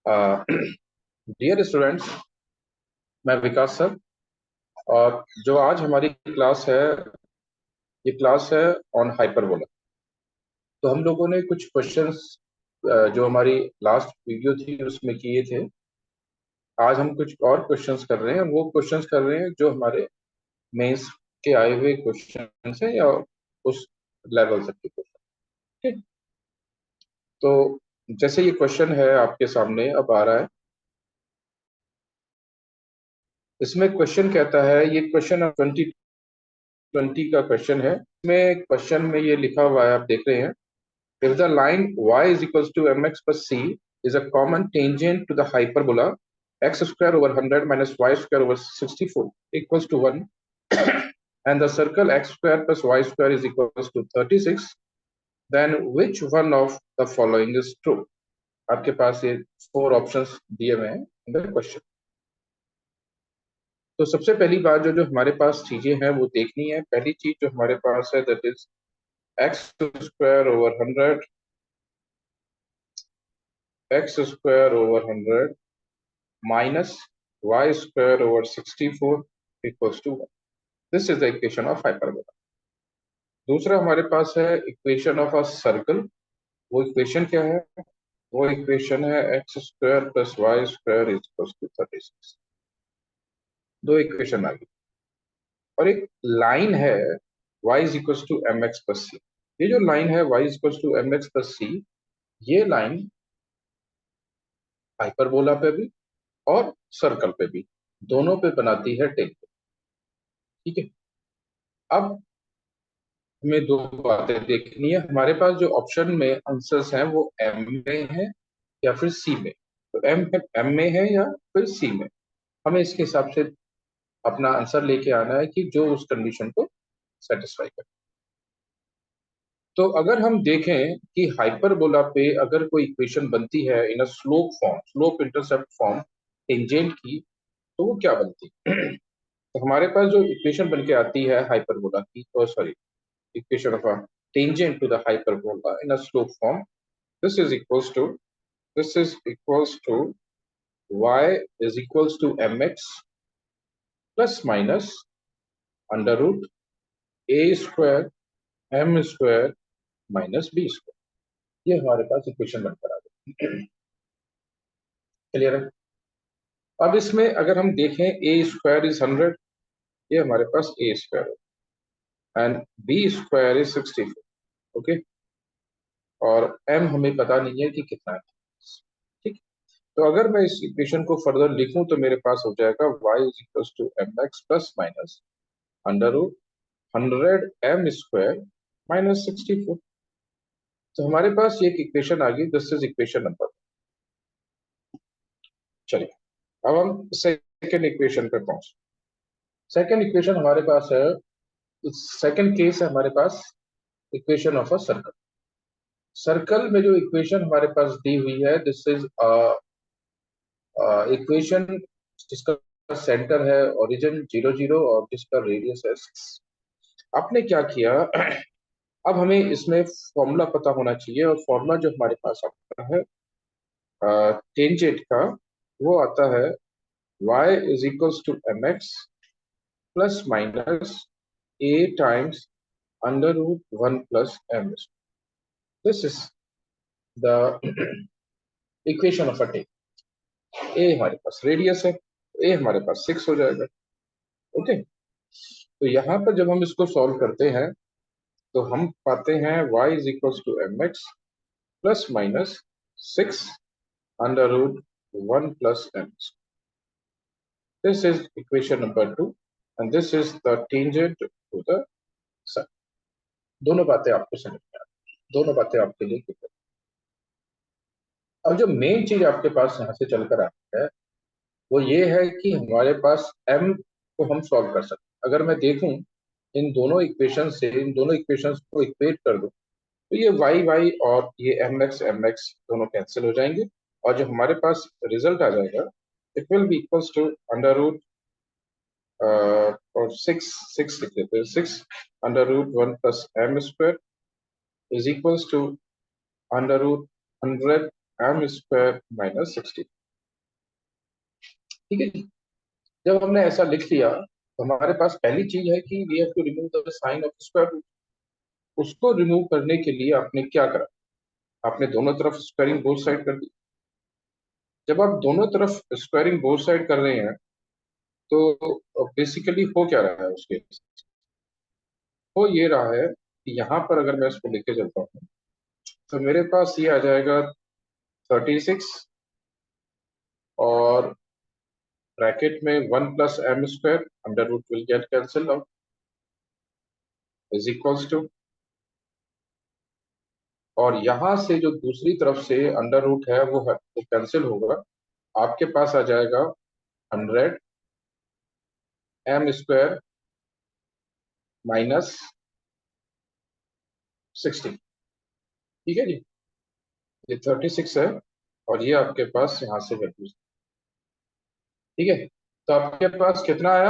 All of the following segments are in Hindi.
डियर स्टूडेंट्स, मैं विकास सर। और जो आज हमारी क्लास है, ये क्लास है ऑन हाइपरबोला। तो हम लोगों ने कुछ क्वेश्चंस जो हमारी लास्ट वीडियो थी उसमें किए थे। आज हम कुछ और क्वेश्चंस कर रहे हैं। वो क्वेश्चंस कर रहे हैं जो हमारे मेंस के आए हुए क्वेश्चंस हैं, या उस लेवल तक के क्वेश्चन। ठीक। तो जैसे ये क्वेश्चन है आपके सामने अब आ रहा है। इसमें क्वेश्चन कहता है, ये क्वेश्चन 2020 का क्वेश्चन है। इसमें क्वेश्चन में ये लिखा हुआ है, आप देख रहे हैं। If the line y is equals to mx plus c is a common tangent to the hyperbola x square over 100 minus y square over 64 equals to 1, and the circle x square plus y square is equals to 36, then which one of the following is true? आपके पास ये 4 ऑप्शंस दिए हुए हैं इन द क्वेश्चन। तो सबसे पहली बात जो जो हमारे पास चीजें हैं वो देखनी है। पहली चीज जो हमारे पास है, that is x square over 100, x square over 100 minus y square over 64 equals to 1. This is the equation of hyperbola. दूसरा हमारे पास है इक्वेशन ऑफ अ सर्कल। वो इक्वेशन क्या है? वो इक्वेशन है x square plus Y square equals to 36। दो इक्वेशन आ गई। और एक लाइन है y is equals to m x plus c. ये जो लाइन है y is equals to m x plus c, ये लाइन हाइपरबोला पे भी और सर्कल पे भी, दोनों पे बनाती है टेंजेंट। ठीक है। अब हमें दो बातें देखनी है। हमारे पास जो ऑप्शन में आंसर्स हैं वो एम में है या फिर सी में। तो एम में है या फिर सी में, हमें इसके हिसाब से अपना आंसर लेके आना है कि जो उस कंडीशन को सेटिस्फाई करे। तो अगर हम देखें कि हाइपरबोला पे अगर कोई इक्वेशन बनती है in a slope form, slope intercept form tangent की, तो वो क्या बनती है? तो हमारे पास जो इक्वेशन बन के आती है हाइपरबोला की, sorry, equation of a tangent to the hyperbola in a slope form. This is equals to this is equals to y is equals to mx plus minus under root a square m square minus b square. ये हमारे पास इक्वेशन बनकर आ गई। क्लियर है? अब इसमें अगर हम देखें a स्क्वायर इज 100, ये हमारे पास a स्क्वायर है, and b square is 64। Okay. और m हमें पता नहीं है कि कितना है। ठीक। तो अगर मैं इस इक्वेशन को फर्दर लिखूं तो मेरे पास हो जाएगा y is equal to m x plus minus under root 100 m square minus 64। तो हमारे पास ये एक इक्वेशन आ गई। This is equation number. चलिए, अब हम सेकेंड इक्वेशन पे पहुंचे। सेकेंड इक्वेशन हमारे पास है, सेकेंड केस है हमारे पास equation of a circle. Circle में जो इक्वेशन हमारे पास दी हुई है, दिस इज इक्वेशन जिसका सेंटर है ओरिजिन 0 0 और जिसका रेडियस है 6। आपने क्या किया? अब हमें इसमें फॉर्मूला पता होना चाहिए, और फॉर्मूला जो हमारे पास आता है टेंजेंट का, वो आता है y is equals to m x plus minus a times under root 1 plus m. This is the equation of a tangent. a हमारे पास रेडियस है, a हमारे पास 6 हो जाएगा। ओके। तो यहाँ पर जब हम इसको सॉल्व करते हैं तो हम पाते हैं y is equals to m x plus minus 6 under root 1 plus m. This is equation number 2, and this is the tangent to the sun. दोनों बातें आपको समझ में आ रही, दोनों बातें आपके लिए क्लियर। अब जो मेन चीज आपके पास यहाँ से चलकर आती है वो ये है कि हमारे पास m को हम सॉल्व कर सकते हैं। अगर मैं देखूं इन दोनों इक्वेशन से, इन दोनों इक्वेशंस को इक्वेट कर दूं, तो ये y और ये mx दोनों कैंसिल हो जाएंगे, और जो हमारे पास रिजल्ट आ जाएगा, it will be equals to under root और 6 लिख लेते हैं, 6 under root 1 plus m square is equals to under root 100 m square minus 60। ठीक है जी। जब हमने ऐसा लिख लिया तो हमारे पास पहली चीज है कि we have to remove the sign of square root. उसको रिमूव करने के लिए आपने क्या करा, आपने दोनों तरफ स्क्वायरिंग बोथ साइड कर दी। जब आप दोनों तरफ स्क्वायरिंग बोथ साइड कर रहे हैं तो बेसिकली हो क्या रहा है उसके, हो ये रहा है कि यहाँ पर अगर मैं इसको लिख के चलता हूँ तो मेरे पास ये आ जाएगा 36, और ब्रैकेट में 1 + m² under root will get cancel out is equals to, और यहां से जो दूसरी तरफ से अंडर रूट है वो कैंसिल होगा। आपके पास आ जाएगा 100 m² माइनस 60। ठीक है जी। ये 36 है और ये आपके पास यहाँ से वैल्यू। ठीक है, तो आपके पास कितना आया,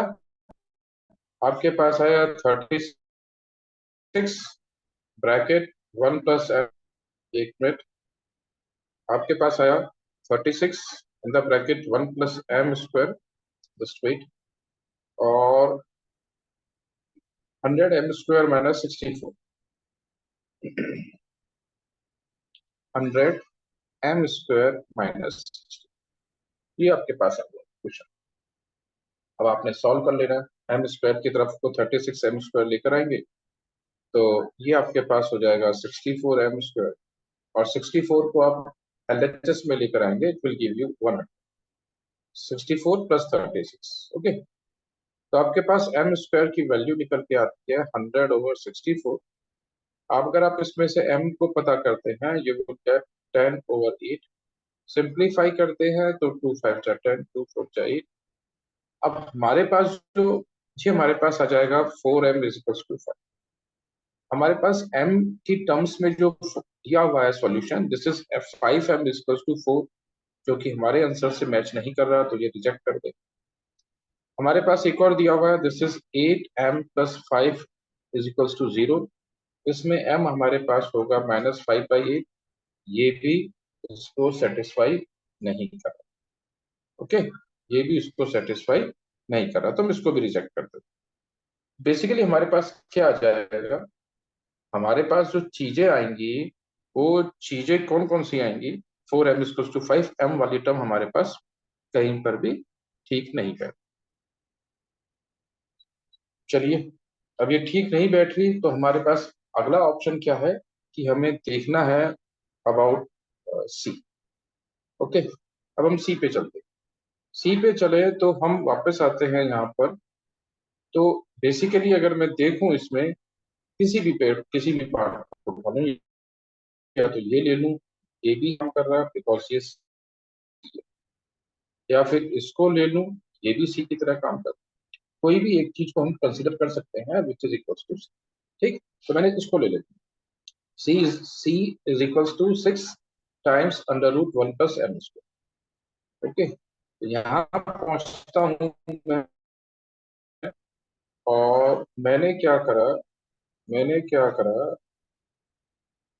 आपके पास आया 36 ब्रैकेट 1 + m, एक मिनट, आपके पास आया 36 in the bracket 1 + m², just wait, और 100 m² माइनस 64, 100 m² माइनस, ये आपके पास आ गया क्वेश्चन। अब आपने सॉल्व कर लेना है, एम स्क्वायर की तरफ को 36 m² लेकर आएंगे तो ये आपके पास हो जाएगा 64 m², और 64 को आप LHS में लेकर आएंगे, it will give you 100, 64 + 36। Okay, तो आपके पास m² की वैल्यू निकल के आती है 100/64। अब अगर आप इसमें से m को पता करते हैं, यू विल गेट 10/8। सिंप्लीफाई करते हैं तो 2 5 10, 2 4 8। अब हमारे पास जो, जी हमारे पास आ जाएगा 4m = 5। हमारे पास m की टर्म्स में जो दिया हुआ है सॉल्यूशन, दिस इज 5m = 4, जो कि हमारे आंसर से मैच नहीं कर रहा, तो ये रिजेक्ट कर दे। हमारे पास एक और दिया हुआ है, दिस इज 8m + 5 = 0। इसमें m हमारे पास होगा -5/8, ये भी इसको सेटिस्फाई नहीं कर रहा। ओके, ये भी इसको सेटिस्फाई नहीं कर रहा, तो हम इसको भी रिजेक्ट कर देते। बेसिकली हमारे पास क्या आ जाएगा, हमारे पास जो चीजें आएंगी वो चीजें कौन कौन सी आएंगी, 4m = 5, m वाली टर्म हमारे पास कहीं पर भी ठीक नहीं है। चलिए, अब ये ठीक नहीं बैठ रही तो हमारे पास अगला ऑप्शन क्या है कि हमें देखना है अबाउट सी। ओके, अब हम सी पे चलते हैं। सी पे चले तो हम वापस आते हैं यहाँ पर। तो बेसिकली अगर मैं देखूं इसमें किसी भी पार्ट को उठाऊं, या तो ये ले लूं, ये भी काम कर रहा है बिकॉज ये, या फिर इसको ले लूं, ये भी सी की तरह काम कर रहा है। कोई भी एक चीज को हम कंसिडर कर सकते हैं विच इज इक्वल टू, ठीक, तो मैंने इसको ले लेता हूँ। C is equals to 6 times under root 1 + m²। Okay, तो यहाँ पहुंचता हूँ मैं, और मैंने क्या करा,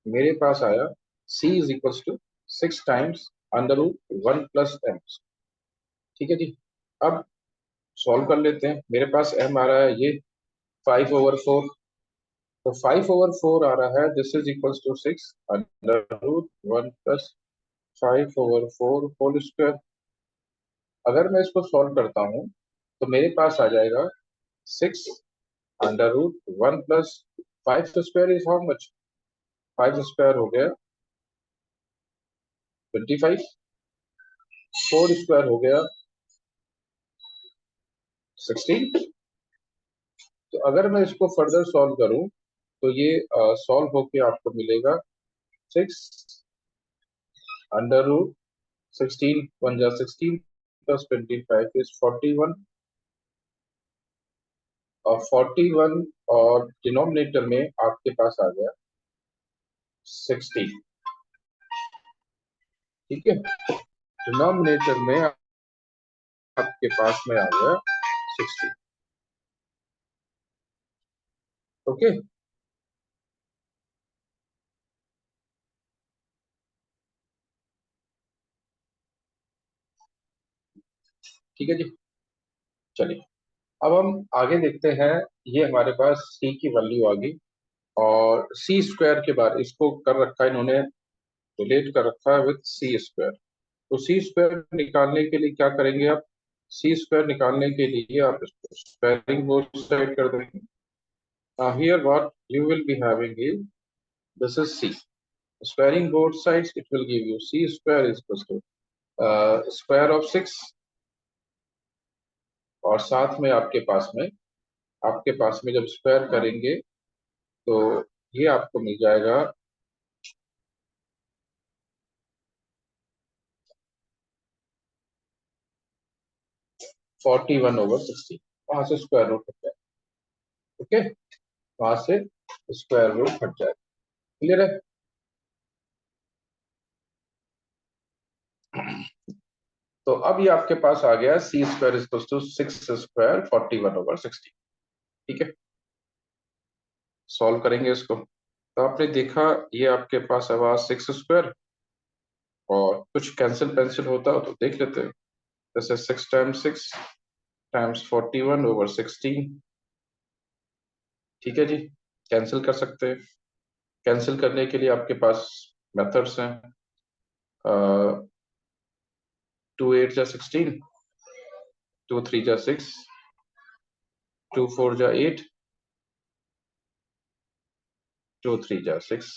मेरे पास आया C is equals to 6 times under root 1 + m। ठीक है जी। अब सॉल्व कर लेते हैं, मेरे पास m आ रहा है ये 5/4, तो 5/4 आ रहा है, this is equals to 6 under root 1 + 5/4 whole square. अगर मैं इसको सॉल्व करता हूँ तो मेरे पास आ जाएगा 6 under root 1 + 5 square is how much, 5 square हो गया 25, 4 स्क्वायर हो गया 16। तो अगर मैं इसको फर्दर सॉल्व करूं तो ये सॉल्व होके आपको मिलेगा 6 अंडर रूट 16 1 जा 16 + 25 इज 41, और 41, और डिनोमिनेटर में आपके पास आ गया 60। ठीक है, डिनोमिनेटर में आपके पास में आ गया 60। ओके, ठीक है जी। चलिए अब हम आगे देखते हैं। ये हमारे पास सी की वैल्यू आ गई, और सी स्क्वायर के बाद इसको कर रखा है इन्होंने, रिलेट कर रखा है विथ सी स्क्वायर। तो सी स्क्वायर निकालने के लिए क्या करेंगे आप? सी स्क्वायर निकालने के लिए आप इसको स्क्वायरिंग बोथ साइड कर देंगे। Here what you will be having is, this is see, squaring both sides it will give you c square is equals to square of 6, और साथ में आपके पास में जब स्क्वायर करेंगे तो ये आपको मिल जाएगा 41/16। वहां से स्क्वायर रूट हट जाए। ओके, वहां से स्क्वायर रूट हट जाए। क्लियर है? तो अब ये आपके पास आ गया सी स्क्वायर इज टू 6 स्क्वायर 41/16। ठीक है, सॉल्व करेंगे इसको। तो आपने देखा ये आपके पास आवाज 6 स्क्वायर, और कुछ कैंसिल पेंसिल होता हो तो देख लेते हैं। जैसे 6 टाइम्स 6 टाइम्स 41/16। ठीक है जी, कैंसिल कर सकते हैं। कैंसिल करने के लिए आपके पास मेथड्स हैं। 2 8 जा 16, 2 3 जा 6, 2 4 जा 8, 2 3 जा 6।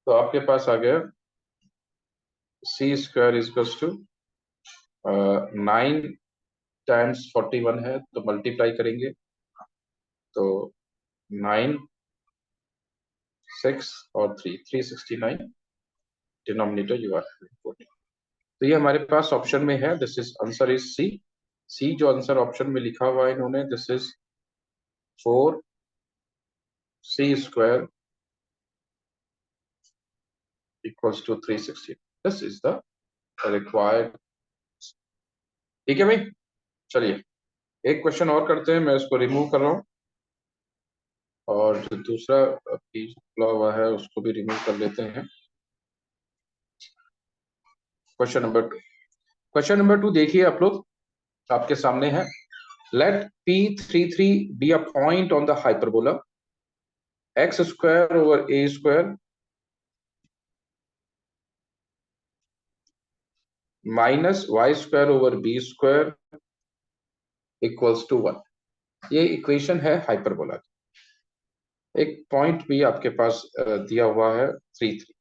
तो आपके पास आ गया सी स्क्वायर इज टू 9 टाइम्स 41 है तो मल्टीप्लाई करेंगे, तो 9 6 और 3 369, डिनोमिनेटर यू आर हैविंग 14। तो ये हमारे पास ऑप्शन में है, this is answer is C. C जो आंसर ऑप्शन में लिखा हुआ है इन्होंने, this is 4 c² equals to 360। This is the required. ठीक है भाई, चलिए एक क्वेश्चन और करते हैं। मैं इसको रिमूव कर रहा हूँ, और जो दूसरा पीस खुला हुआ है उसको भी रिमूव कर लेते हैं। क्वेश्चन नंबर 2 देखिए आप लोग, आपके सामने है। Let P33 be a point on the hyperbola x² / a² -y² / b² equals to 1। ये इक्वेशन है हाइपरबोला की। एक पॉइंट भी आपके पास दिया हुआ है 3 3।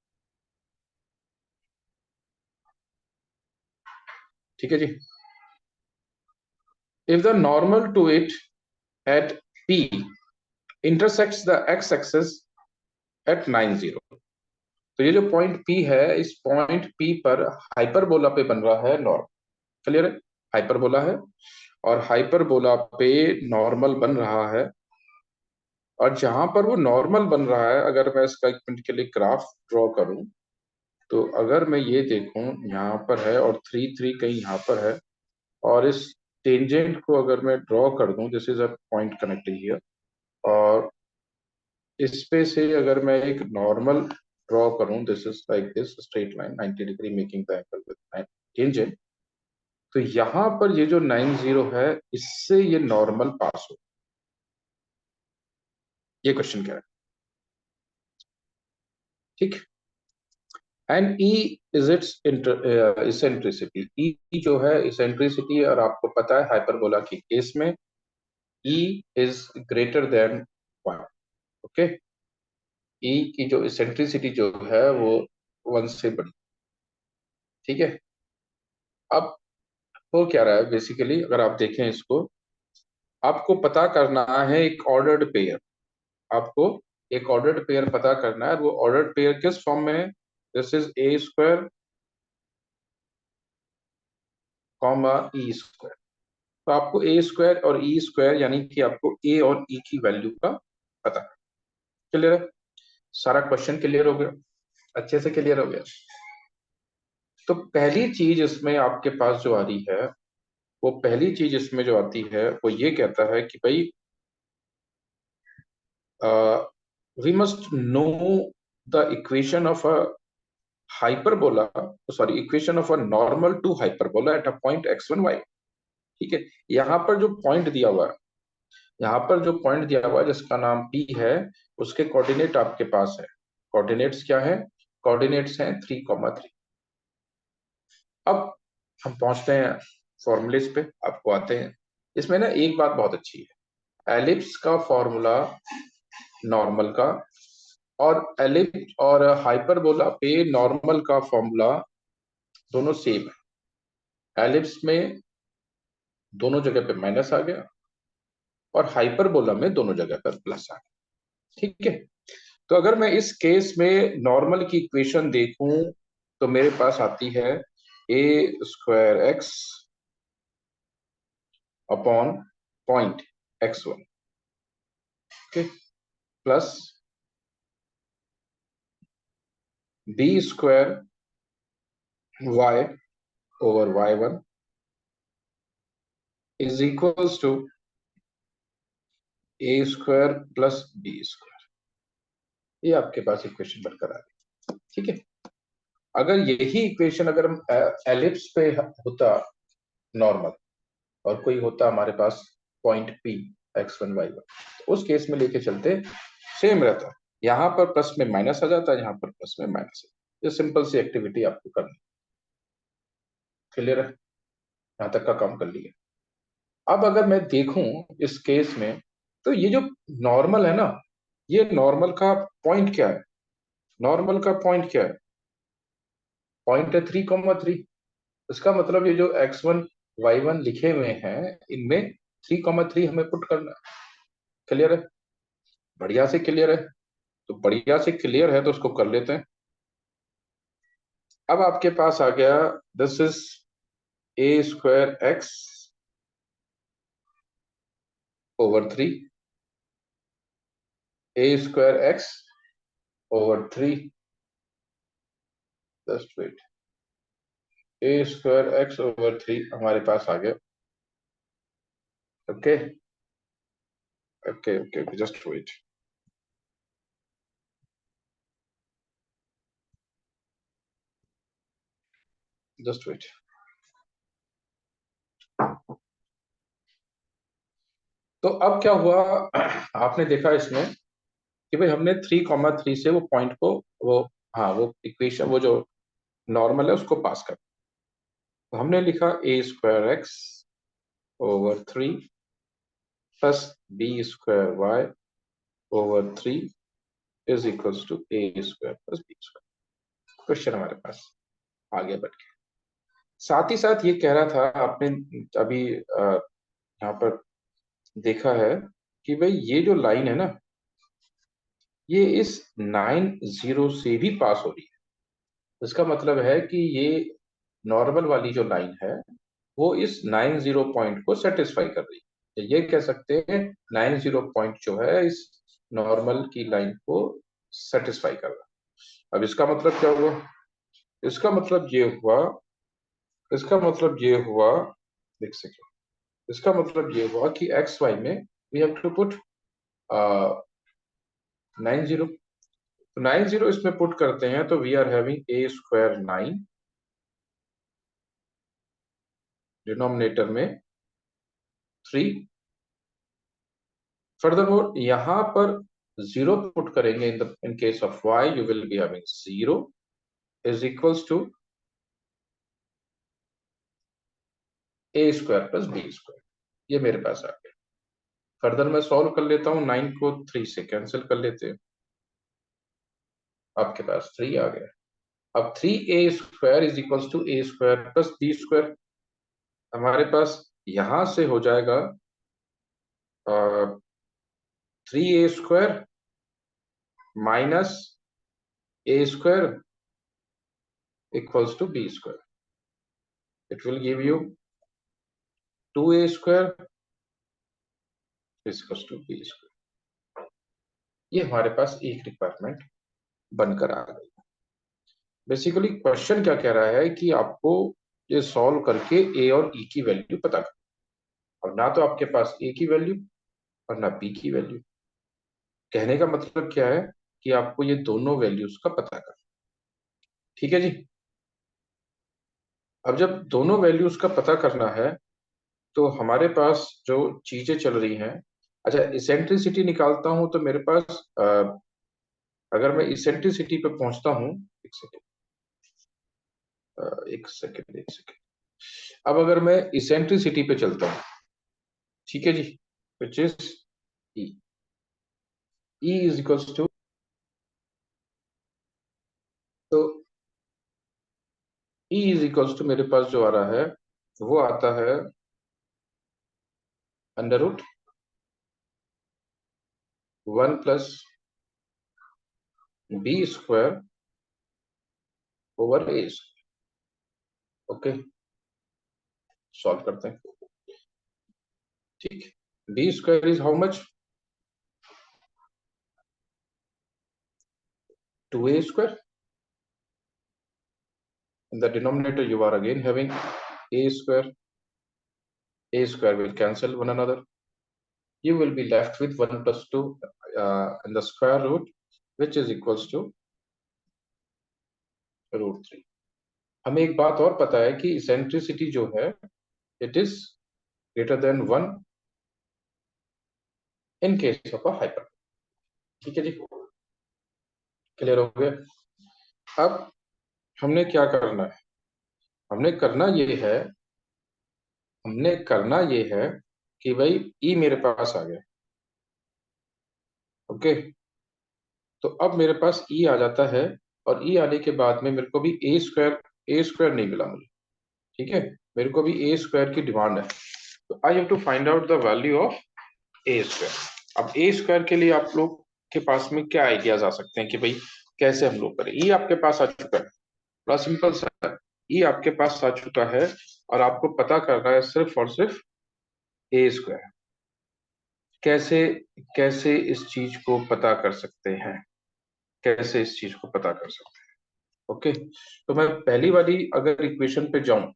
ठीक है जी। If the normal to it at P intersects the x-axis at 90। तो ये जो पॉइंट P है, इस पॉइंट P पर हाइपरबोला पे बन रहा है नॉर्मल। क्लियर है? हाइपरबोला है, और हाइपरबोला पे नॉर्मल बन रहा है। और जहां पर वो नॉर्मल बन रहा है, अगर मैं इसका एक मिनट के लिए ग्राफ ड्रॉ करूं, तो अगर मैं ये देखूं यहाँ पर है और 3 3 कहीं यहाँ पर है, और इस टेंजेंट को अगर मैं ड्रॉ कर दूं, this is a point connecting here, और इस पे से अगर मैं एक नॉर्मल ड्रॉ करूं, this is like this straight line 90 degree making the angle with tangent, तो यहाँ पर ये जो 90 है, इससे ये नॉर्मल पास हो। ये क्वेश्चन क्या है? ठीक। And e is its eccentricity. E जो है इसेंट्रिसिटी, और आपको पता है हाइपरबोला की केस में e is greater than 1। Okay, e की जो इसेंट्रिसिटी जो है वो 1 से बड़ी। ठीक है। अब हो क्या रहा है बेसिकली, अगर आप देखें इसको, आपको पता करना है एक ऑर्डर्ड पेयर। आपको एक ऑर्डर्ड पेयर पता करना है। वो ऑर्डर्ड पेयर किस फॉर्म में है? This is a² comma e²। तो आपको a² और e² यानी कि आपको a और e की वैल्यू का पता। क्लियर है? सारा क्वेश्चन क्लियर हो गया? अच्छे से क्लियर हो गया? तो पहली चीज इसमें आपके पास जो आ रही है, वो पहली चीज इसमें जो आती है वो ये कहता है कि भाई we must know the equation of a hyperbola, sorry, equation of a normal to hyperbola at a point x1 y। ठीक है। यहाँ पर जो पॉइंट दिया हुआ है, यहाँ पर जो पॉइंट दिया हुआ है जिसका नाम P है, उसके कोऑर्डिनेट आपके पास है। कोऑर्डिनेट्स क्या है? कोऑर्डिनेट्स हैं 3,3। अब हम पहुंचते हैं फॉर्मूलेस पे, आपको आते हैं। इसमें ना एक बात बहुत अच्छी है, एलिप्स का फॉर्मूला नॉर्मल का, और एलिप्स और हाइपरबोला पे नॉर्मल का फॉर्मूला दोनों सेम है। एलिप्स में दोनों जगह पे माइनस आ गया, और हाइपरबोला में दोनों जगह पर प्लस आ गया। ठीक है। तो अगर मैं इस केस में नॉर्मल की इक्वेशन देखूं, तो मेरे पास आती है a² x upon point x1, okay, plus b² y over y1 is equals to a² plus b²। ये आपके पास इक्वेशन बनकर आ गई। ठीक है। अगर यही इक्वेशन अगर हम एलिप्स पे होता नॉर्मल, और कोई होता हमारे पास पॉइंट P x1 y1, तो उस केस में लेके चलते सेम रहता। यहाँ पर प्लस में माइनस आ जाता है, यहाँ पर प्लस में माइनस। ये सिंपल सी एक्टिविटी आपको करनी। क्लियर है? यहाँ तक का काम कर लिया। अब अगर मैं देखूं इस केस में, तो ये जो नॉर्मल है ना, ये नॉर्मल का पॉइंट क्या है? नॉर्मल का पॉइंट क्या है? पॉइंट है 3,3। इसका मतलब ये जो x1 y1 लिखे हुए हैं, इनमें 3,3 हमें पुट करना है। क्लियर है? बढ़िया से क्लियर है। तो बढ़िया से क्लियर है तो उसको कर लेते हैं। अब आपके पास आ गया, this is a² x over 3, a² x over 3, just wait, a² x over 3 हमारे पास आ गया। Okay okay okay, just wait. Just wait. तो अब क्या हुआ, आपने देखा इसमें कि भाई हमने 3,3 से वो पॉइंट को, वो, हाँ, वो इक्वेशन, वो जो नॉर्मल है उसको पास कर, तो हमने लिखा a² x over 3 plus b² y over 3 is equals to a² plus b²। Question हमारे पास आगे बढ़ गया। साथ ही साथ ये कह रहा था, आपने अभी यहाँ पर देखा है कि भाई ये जो लाइन है ना, ये इस 9 0 से भी पास हो रही है। इसका मतलब है कि ये नॉर्मल वाली जो लाइन है, वो इस 9 0 पॉइंट को सेटिस्फाई कर रही है। तो ये कह सकते हैं 9 0 पॉइंट जो है इस नॉर्मल की लाइन को सेटिस्फाई कर रहा है। अब इसका मतलब क्या हुआ? इसका मतलब ये हुआ, इसका मतलब ये हुआ, देख सके, इसका मतलब ये हुआ कि एक्स वाई में वी हैव टू पुट 9 0। तो 9 0 इसमें पुट करते हैं तो we are having a² 9, denominator में 3। फर्दरमोर यहां पर 0 पुट करेंगे, in case of y you will be having 0 is equals to a² plus b²। ये मेरे पास आ गया। फर्दर मैं सॉल्व कर लेता हूँ, 9 को 3 से कैंसिल कर लेते हैं, आपके पास 3 आ गया। अब 3a² is equals to a² plus b²। हमारे पास यहां से हो जाएगा 3a² minus a² equals to b²। It will give you 2a² equals to b²। ये हमारे पास एक रिक्वायरमेंट बनकर आ गई। बेसिकली क्वेश्चन क्या कह रहा है कि आपको ये सॉल्व करके a और e की वैल्यू पता कर, और ना तो आपके पास a की वैल्यू और ना b की वैल्यू। कहने का मतलब क्या है कि आपको ये दोनों वैल्यूज का पता कर। ठीक है जी। अब जब दोनों वैल्यूज का पता करना है, तो हमारे पास जो चीजें चल रही हैं, अच्छा इसेंट्रिसिटी निकालता हूं तो मेरे पास अगर मैं इसेंट्रिसिटी पे पहुंचता हूँ, एक सेकेंड, एक सेकेंड, अब अगर मैं इसेंट्रिसिटी पे चलता हूँ, ठीक है जी, which is E, E is equals to, तो ई इज इक्वल्स टू मेरे पास जो आ रहा है वो आता है under root 1 + B square over A. Okay, solve करते हैं। ठीक, B square is how much, 2a²। In the denominator you are again having a square. A square will cancel one another. You will be left with 1 + 2 in the square root, which is equals to √3। हमें एक बात और पता है कि इसेंट्रिसिटी जो है it is greater than 1 in case of a hyper. ठीक है जी, क्लियर हो गया। अब हमने क्या करना है, हमने करना ये है, हमने करना ये है कि भाई ई मेरे पास आ गया। ओके, तो अब मेरे पास ई आ जाता है, और ई आने के बाद में मेरे को भी ए स्क्वायर नहीं मिला मुझे। ठीक है, मेरे को भी ए स्क्वायर की डिमांड है, तो I have to find out the value of a square. अब ए स्क्वायर के लिए आप लोग के पास में क्या आइडियाज आ सकते हैं कि भाई कैसे हम लोग करें। ई आपके पास आ चुका है, बड़ा सिंपल सा, ई आपके पास आ चुका है और आपको पता करना है सिर्फ और सिर्फ ए स्क्वायर। कैसे, कैसे इस चीज को पता कर सकते हैं, कैसे इस चीज को पता कर सकते हैं। ओके, तो मैं पहली वाली अगर इक्वेशन पे जाऊं,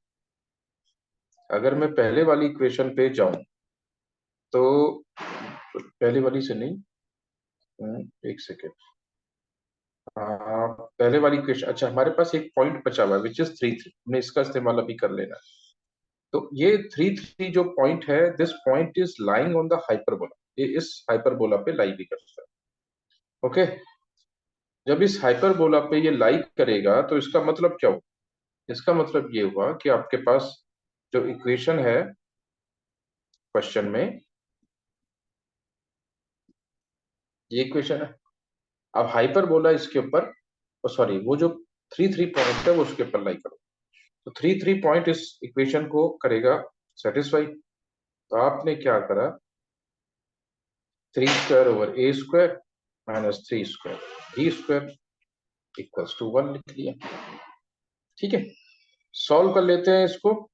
अगर मैं पहले वाली इक्वेशन पे जाऊं तो पहले वाली से नहीं, एक सेकेंड, पहले वाली इक्वेशन, अच्छा हमारे पास एक पॉइंट बचा हुआ है विच इज 3 3, हमने इसका इस्तेमाल अभी कर लेना है। तो ये 3 3 जो पॉइंट है, this point is lying on the hyperbola, ये इस हाइपरबोला पे लाई भी करता है। ओके, जब इस हाइपरबोला पे ये लाई करेगा तो इसका मतलब क्या हुआ, इसका मतलब ये हुआ कि आपके पास जो इक्वेशन है क्वेश्चन में, ये इक्वेशन है, अब हाइपरबोला इसके ऊपर, सॉरी वो जो 3 3 पॉइंट है वो उसके ऊपर लाई करो, तो 3 3 पॉइंट इस इक्वेशन को करेगा सेटिस्फाई। तो आपने क्या करा, 3² / a² - 3² b² = 1 लिख लिया। ठीक है, सॉल्व कर लेते हैं इसको,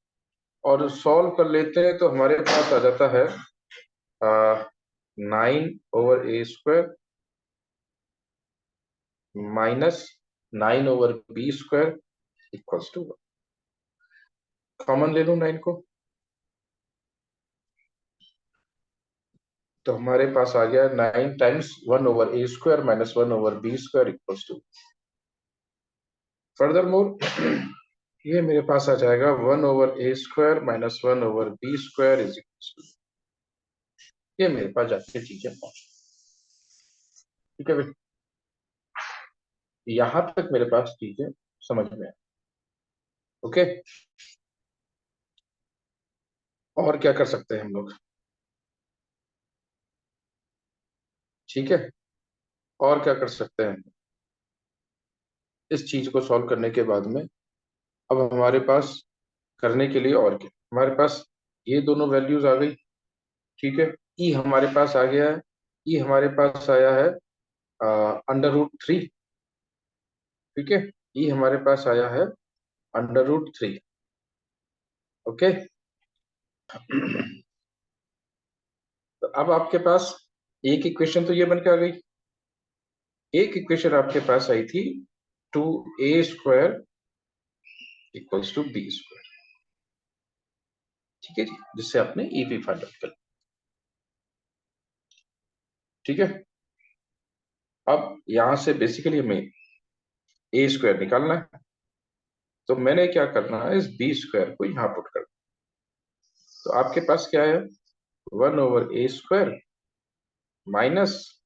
और सॉल्व कर लेते हैं तो हमारे पास आ जाता है 9/a² - 9/b² = 1। कॉमन ले लूं 9 को, तो हमारे पास आ गया 9 times 1/a² - 1/b² = 2। Further more ये मेरे पास आ जाएगा 1/a² - 1/b² = ये मेरे पास जाके चीजें पहुंच। ठीक है भाई, यहां तक मेरे पास चीजें समझ में आए। ओके, और क्या कर सकते हैं हम लोग, ठीक है, और क्या कर सकते हैं इस चीज को सॉल्व करने के बाद में। अब हमारे पास करने के लिए और क्या, हमारे पास ये दोनों वैल्यूज आ गई। ठीक है, ई हमारे पास आ गया है, ई हमारे पास आया है √3। ठीक है, ई हमारे पास आया है √3। ओके, तो अब आपके पास एक इक्वेशन तो ये बन के आ गई, एक इक्वेशन आपके पास आई थी 2a² = b²। ठीक है जी, जिससे आपने ई भी फाइंड आउट कर। ठीक है, अब यहां से बेसिकली हमें a² निकालना है, तो मैंने क्या करना है, इस b² को यहां पुट कर, तो आपके पास क्या है, 1/a² minus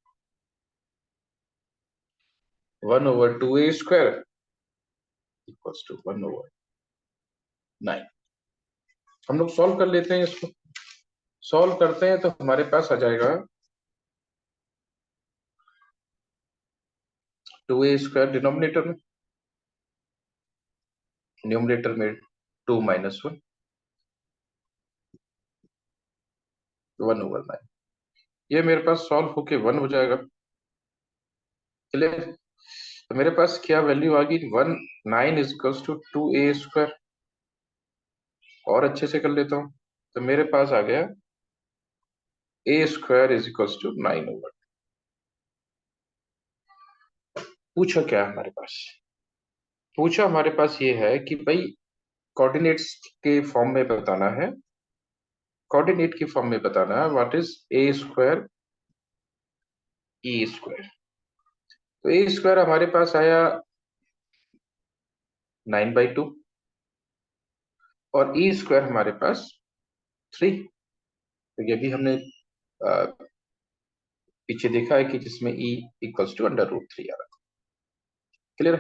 1/2a² equals to 1/9। हम लोग सॉल्व कर लेते हैं इसको। सॉल्व करते हैं तो हमारे पास आ जाएगा 2a² डिनोमिनेटर में, न्यूमरेटर में 2 - 1, 1/9। ये मेरे पास सॉल्व होके 1 हो जाएगा। क्लियर। तो मेरे पास क्या वैल्यू आ गई, 9 इज टू 2a²। और अच्छे से कर लेता हूं, तो मेरे पास आ गया a² इज इक्वल टू 9/। पूछा क्या हमारे पास, पूछा हमारे पास ये है कि भाई कोऑर्डिनेट्स के फॉर्म में बताना है, कोऑर्डिनेट की फॉर्म में बताना है व्हाट इज a² e²। तो a² हमारे पास आया 9/2 और e² हमारे पास 3। तो ये भी हमने पीछे देखा है कि जिसमें e इक्वल्स टू √3 आ रहा। क्लियर।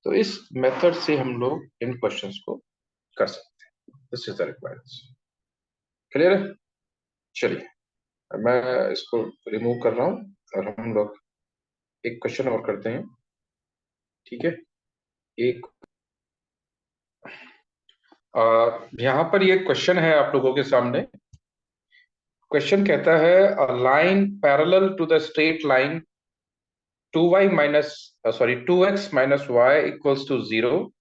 तो इस मेथड से हम लोग इन क्वेश्चंस को कर सकते हैं। This is the requirements. Clear है। चलिए मैं इसको रिमूव कर रहा हूं और हम लोग एक क्वेश्चन और करते हैं। ठीक है। एक यहाँ पर ये क्वेश्चन है आप लोगों के सामने। क्वेश्चन कहता है a line parallel to the straight line 2x - y equals to 0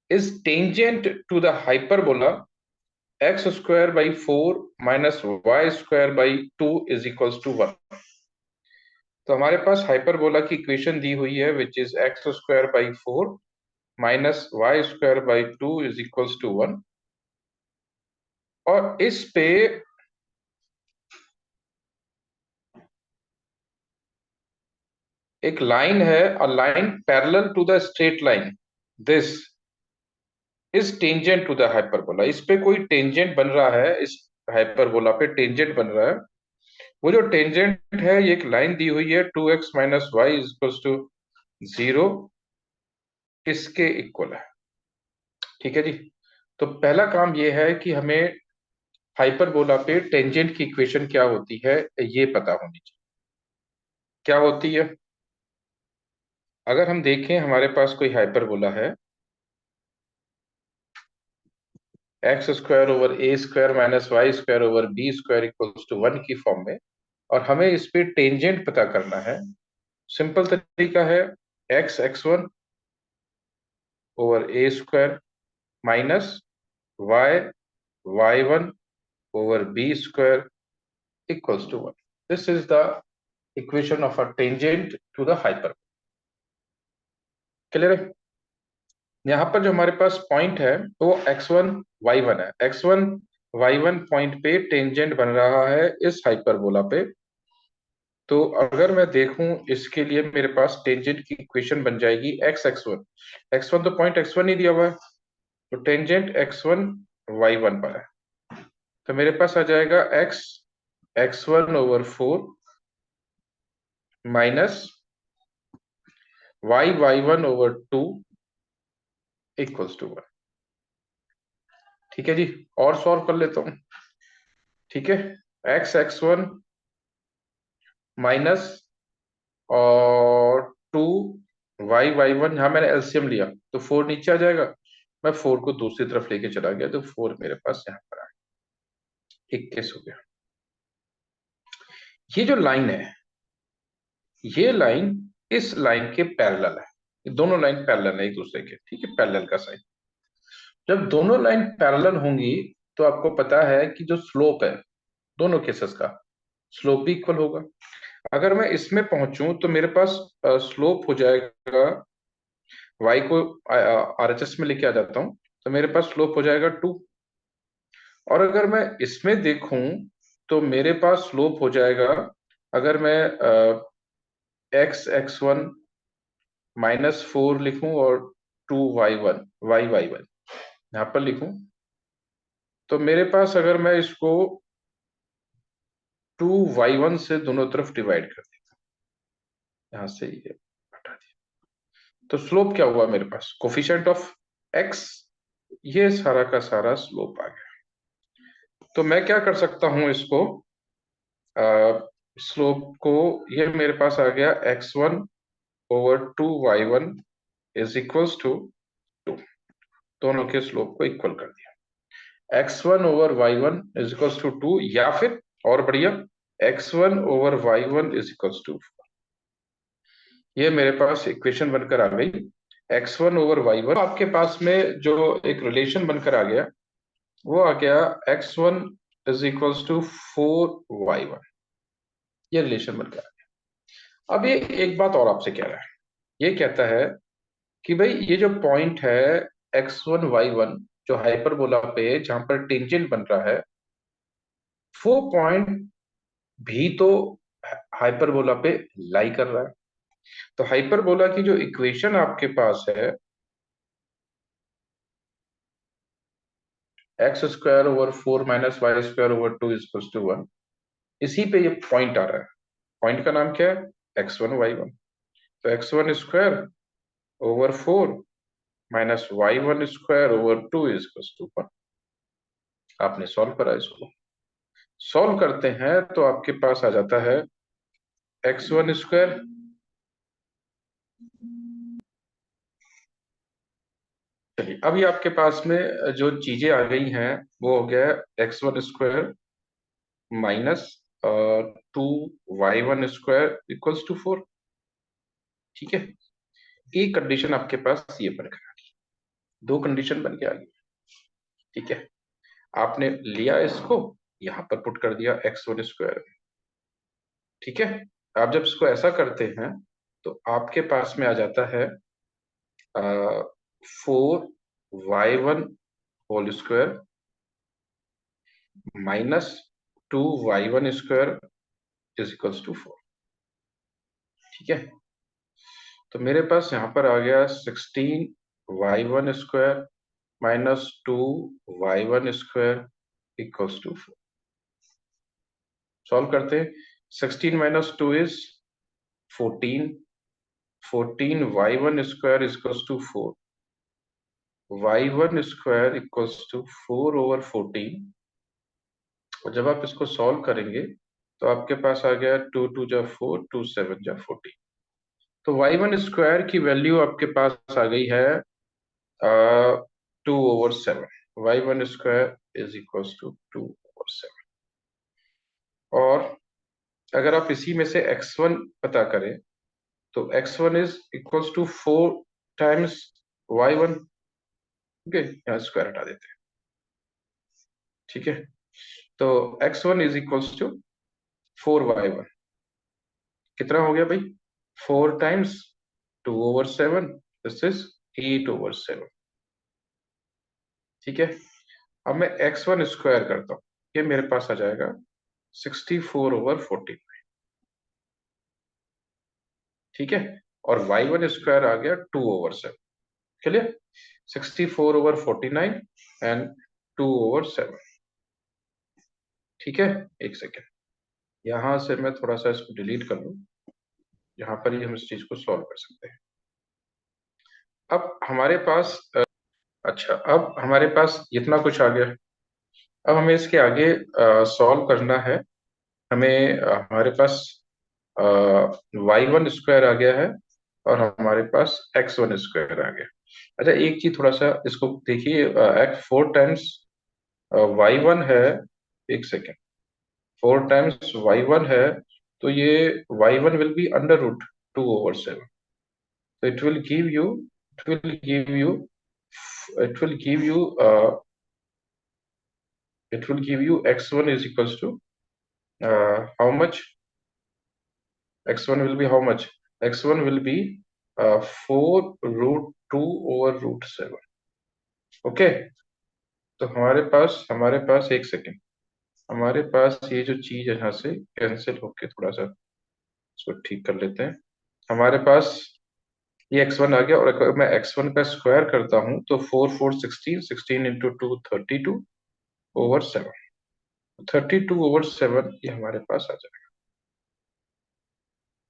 is tangent to the hyperbola x² / 4 - y² / 2 is equals to 1। तो हमारे पास हाइपरबोला की इक्वेशन दी हुई है which is x² / 4 - y² / 2 is equals to 1। और इस पे एक लाइन है, a line parallel to the straight line, this is tangent to the hyperbola. इस पे कोई टेंजेंट बन रहा है, इस हाइपरबोला पे टेंजेंट बन रहा है। वो जो टेंजेंट है ये एक लाइन दी हुई है 2x - y is equals to 0, इसके इक्वल है। ठीक है जी। तो पहला काम ये है कि हमें हाइपरबोला पे टेंजेंट की इक्वेशन क्या होती है ये पता होनी चाहिए। क्या होती है, अगर हम देखें हमारे पास कोई हाइपरबोला है x² / a² - y² = (1) की फॉर्म में, और हमें इस पे टेंजेंट पता करना है। सिंपल तरीका है x(x1/a² minus y(y1/b² = 1)। This is the equation of a tangent to the hyper. Clear है। यहाँ पर जो हमारे पास पॉइंट है वो x1 y1 है। x1 y1 पॉइंट पे टेंजेंट बन रहा है इस हाइपरबोला पे। तो अगर मैं देखूं इसके लिए मेरे पास टेंजेंट की इक्वेशन बन जाएगी x(x1). x1 तो पॉइंट x1 ही दिया हुआ है, तो टेंजेंट x1 y1 पर है। तो मेरे पास आ जाएगा x(x1/4 माइनस y(y1/2 = 1)। ठीक है जी। और सॉल्व कर लेता हूं। ठीक है। x(x1) माइनस और 2 y(y1), यहां मैंने एलसीएम लिया तो 4 नीचे आ जाएगा। मैं 4 को दूसरी तरफ लेके चला गया तो 4 मेरे पास यहाँ पर आ गया। 21 हो गया। ये जो लाइन है, ये लाइन इस लाइन के पैरेलल है। ये दोनों लाइन पैरेलल है एक दूसरे के। ठीक है, पैरेलल का साइन। जब दोनों लाइन पैरेलल होंगी तो आपको पता है कि जो स्लोप है दोनों केसेस का, स्लोप भी इक्वल होगा। अगर मैं इसमें पहुंचूं तो मेरे पास स्लोप हो जाएगा, y को आरएचएस में लेके आ जाता हूं तो मेरे पास स्लोप हो जाएगा 2। और अगर मैं इसमें देखूं तो मेरे पास स्लोप हो जाएगा, अगर मैं x(x1) -4 लिखूं और 2y(y1) यहाँ पर लिखूं तो मेरे पास अगर मैं इसको 2y1 से दोनों तरफ डिवाइड कर दिया, यहां से ये हटा दिया, तो स्लोप क्या हुआ मेरे पास, कोफिशिएंट ऑफ एक्स, ये सारा का सारा स्लोप आ गया। तो मैं क्या कर सकता हूं इसको, स्लोप को, ये मेरे पास आ गया x1/2y1 इज इक्वल्स टू 2, दोनों के स्लोप को इक्वल कर दिया। x1/y1 इज इक्वल्स टू 2, या फिर और बढ़िया, x1/y1 इज इक्वल्स टू, ये मेरे पास इक्वेशन बनकर आ गई। x1/y1, आपके पास में जो एक रिलेशन बनकर आ गया, वो आ गया x1 is equals to 4y1, ये रिलेशन बनकर आ गया। अब ये एक बात और आपसे कह रहा है, ये कहता है कि भाई ये जो पॉइंट है x1/y1, जो हाइपरबोला पे जहां पर टेंजेंट बन रहा है, वो पॉइंट भी तो हाइपरबोला पे लाई कर रहा है। तो हाइपरबोला की जो इक्वेशन आपके पास है, x² / 4 - y² / 2 = 1, इसी पे ये पॉइंट आ रहा है। पॉइंट का नाम क्या है, x1/y1। तो x²/4 - y1² / 2 = 1। आपने सॉल्व करा इसको, सॉल्व करते हैं तो आपके पास आ जाता है x1²। चलिए, अभी आपके पास में जो चीजें आ गई हैं, वो हो गया x1² minus 2y1² equals to 4। ठीक है, एक कंडीशन आपके पास ये बनकर आ गई, दो कंडीशन बन के आ गई। ठीक है, आपने लिया इसको, यहां पर पुट कर दिया x1²। ठीक है, आप जब इसको ऐसा करते हैं तो आपके पास में आ जाता है 4y1² minus 2y1² is equals to 4। ठीक है, तो मेरे पास यहाँ पर आ गया 16y1² minus 2y1² equals to 4। Solve करते हैं, 16 - 2 is 14, 14y1² equals to 4, y1² equals to 4/14। और जब आप इसको सॉल्व करेंगे तो आपके पास आ गया 2 × 2 = 4, 2 × 7 = 14। तो y1² की वैल्यू आपके पास आ गई है 2/7। y1² is equals to 2/7। और अगर आप इसी में से x1 पता करें, तो x1 is equals to 4 times y1। Okay, यहाँ स्क्वायर हटा देते हैं। ठीक है, तो x1 is equals to 4y1, कितना हो गया भाई, 4 टाइम्स 2/7, दिस इज 8/7। ठीक है, अब मैं x1² करता हूँ, ये मेरे पास आ जाएगा 64/14। ठीक है, और y1² आ गया 2/7। Clear, 64/49 and 2/7। ठीक है, एक सेकेंड, यहां से मैं थोड़ा सा इसको डिलीट कर लूं, यहाँ पर ही हम इस चीज को सॉल्व कर सकते हैं। अब हमारे पास अच्छा, अब हमारे पास इतना कुछ आ गया। अब हमें इसके आगे सॉल्व करना है। हमें हमारे पास y1² आ गया है, और हमारे पास x1² आ गया। अच्छा, एक चीज थोड़ा सा इसको देखिए, x 4 टाइम्स y1 है, एक सेकेंड, 4 टाइम्स y1 है, तो ये y1 will be √2/7। so it will give you it will give you it will give you it will give you x1 is equals to how much, x1 will be how much, x1 will be 4√2/7। Okay, तो हमारे पास एक सेकेंड, हमारे पास ये जो चीज है यहाँ से कैंसिल होके, थोड़ा सा इसको ठीक कर लेते हैं। हमारे पास ये x1 आ गया, और अगर मैं x1 का स्क्वायर करता हूँ तो 4 × 4 = 16, 16 × 2 = 32, ओवर 7, 32/7 ये हमारे पास आ जाएगा।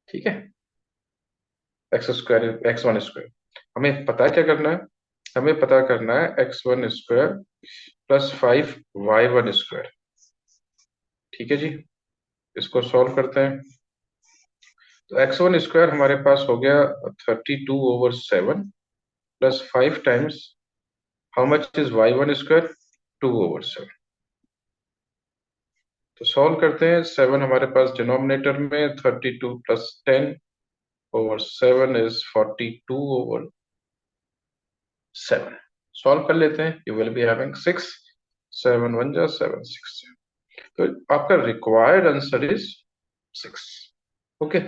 ठीक है, x1 स्क्वायर हमें पता है क्या करना है, हमें पता करना है x1 square plus 5 y1 square. ठीक है जी, इसको सॉल्व करते हैं। तो x1 स्क्वायर हमारे पास हो गया 32/7 plus 5 times how much is y1 square, 2/7। तो सॉल्व करते हैं, 7 हमारे पास डिनोमिनेटर में, 32 प्लस 10/7 इज 42/7। सॉल्व कर लेते हैं, यू विल बी हैविंग 6, 7 1 जा 7 6। तो आपका रिक्वायर्ड आंसर इज 6। ओके,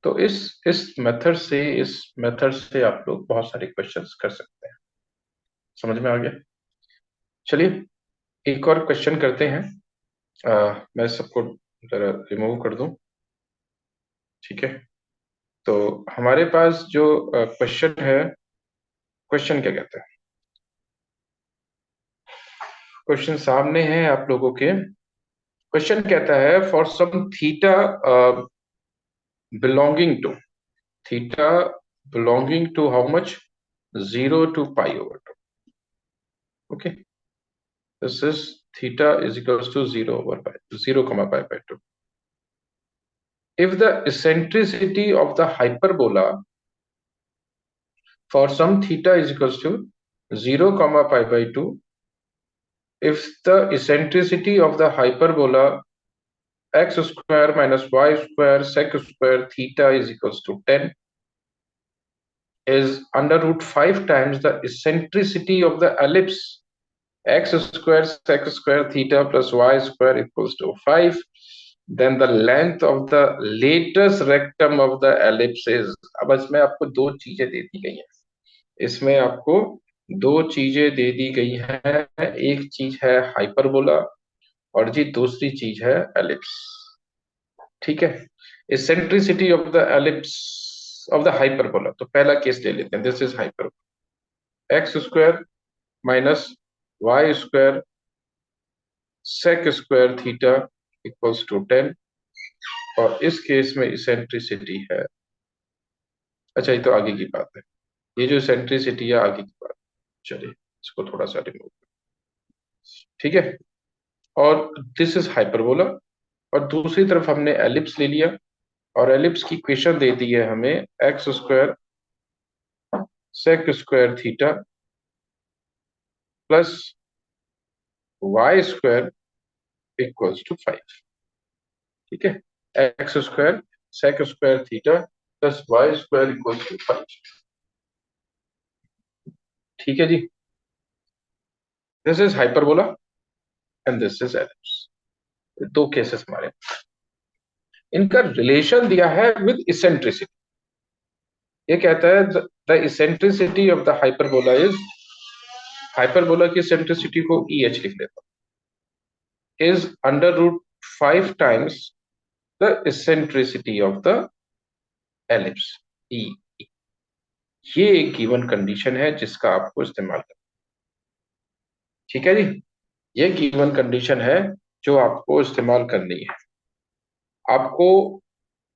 तो इस मेथड से आप लोग बहुत सारे क्वेश्चंस कर सकते हैं। समझ में आ गया? चलिए एक और क्वेश्चन करते हैं। मैं सबको जरा रिमूव कर दूं। ठीक है, तो हमारे पास जो क्वेश्चन है, क्वेश्चन क्या कहता है, क्वेश्चन सामने है आप लोगों के। क्वेश्चन कहता है for some theta belonging to, theta belonging to how much, 0 to π/2। Okay, this is theta is equals to 0/π, 0, π/2. If the eccentricity of the hyperbola for some theta is equals to 0, π/2, if the eccentricity of the hyperbola x square minus y square sec square theta is equals to 10 is under root 5 times the eccentricity of the ellipse x square sec square theta plus y square equals to 5, then the length of the latest rectum of the ellipse is। अब इसमें आपको दो चीजें दे दी गई हैं, इसमें आपको दो चीजें दे दी गई हैं, एक चीज है हाइपरबोला और जी दूसरी चीज है एलिप्स। ठीक है, eccentricity of the ellipse of the hyperbola, तो पहला केस ले लेते हैं, this is hyperbola, x square minus Y square sec square theta equals to 10, और इस केस में इसेंट्रिसिटी है, अच्छा ये तो आगे की बात है, ये जो इसेंट्रिसिटी है आगे की बात। चलिए इसको थोड़ा सा रिमूव, ठीक है, और दिस इज हाइपरबोला, और दूसरी तरफ हमने एलिप्स ले लिया, और एलिप्स की इक्वेशन दे दी है हमें X square sec square theta plus Y square equals to 5। ठीक है, x square sec square theta plus Y square equals to 5। ठीक है जी, this is hyperbola and this is ellipse. दो केसेस हमारे, इनका रिलेशन दिया है विद इसेंट्रिसिटी। ये कहता है the eccentricity of the hyperbola is, hyperbola की इसेंट्रिसिटी को ई एच लिख लेता हूं, is under root 5 times the eccentricity of the ellipse E. ये एक गिवन कंडीशन है जिसका आपको इस्तेमाल करना। ठीक है जी, ये गिवन कंडीशन है जो आपको इस्तेमाल करनी है। आपको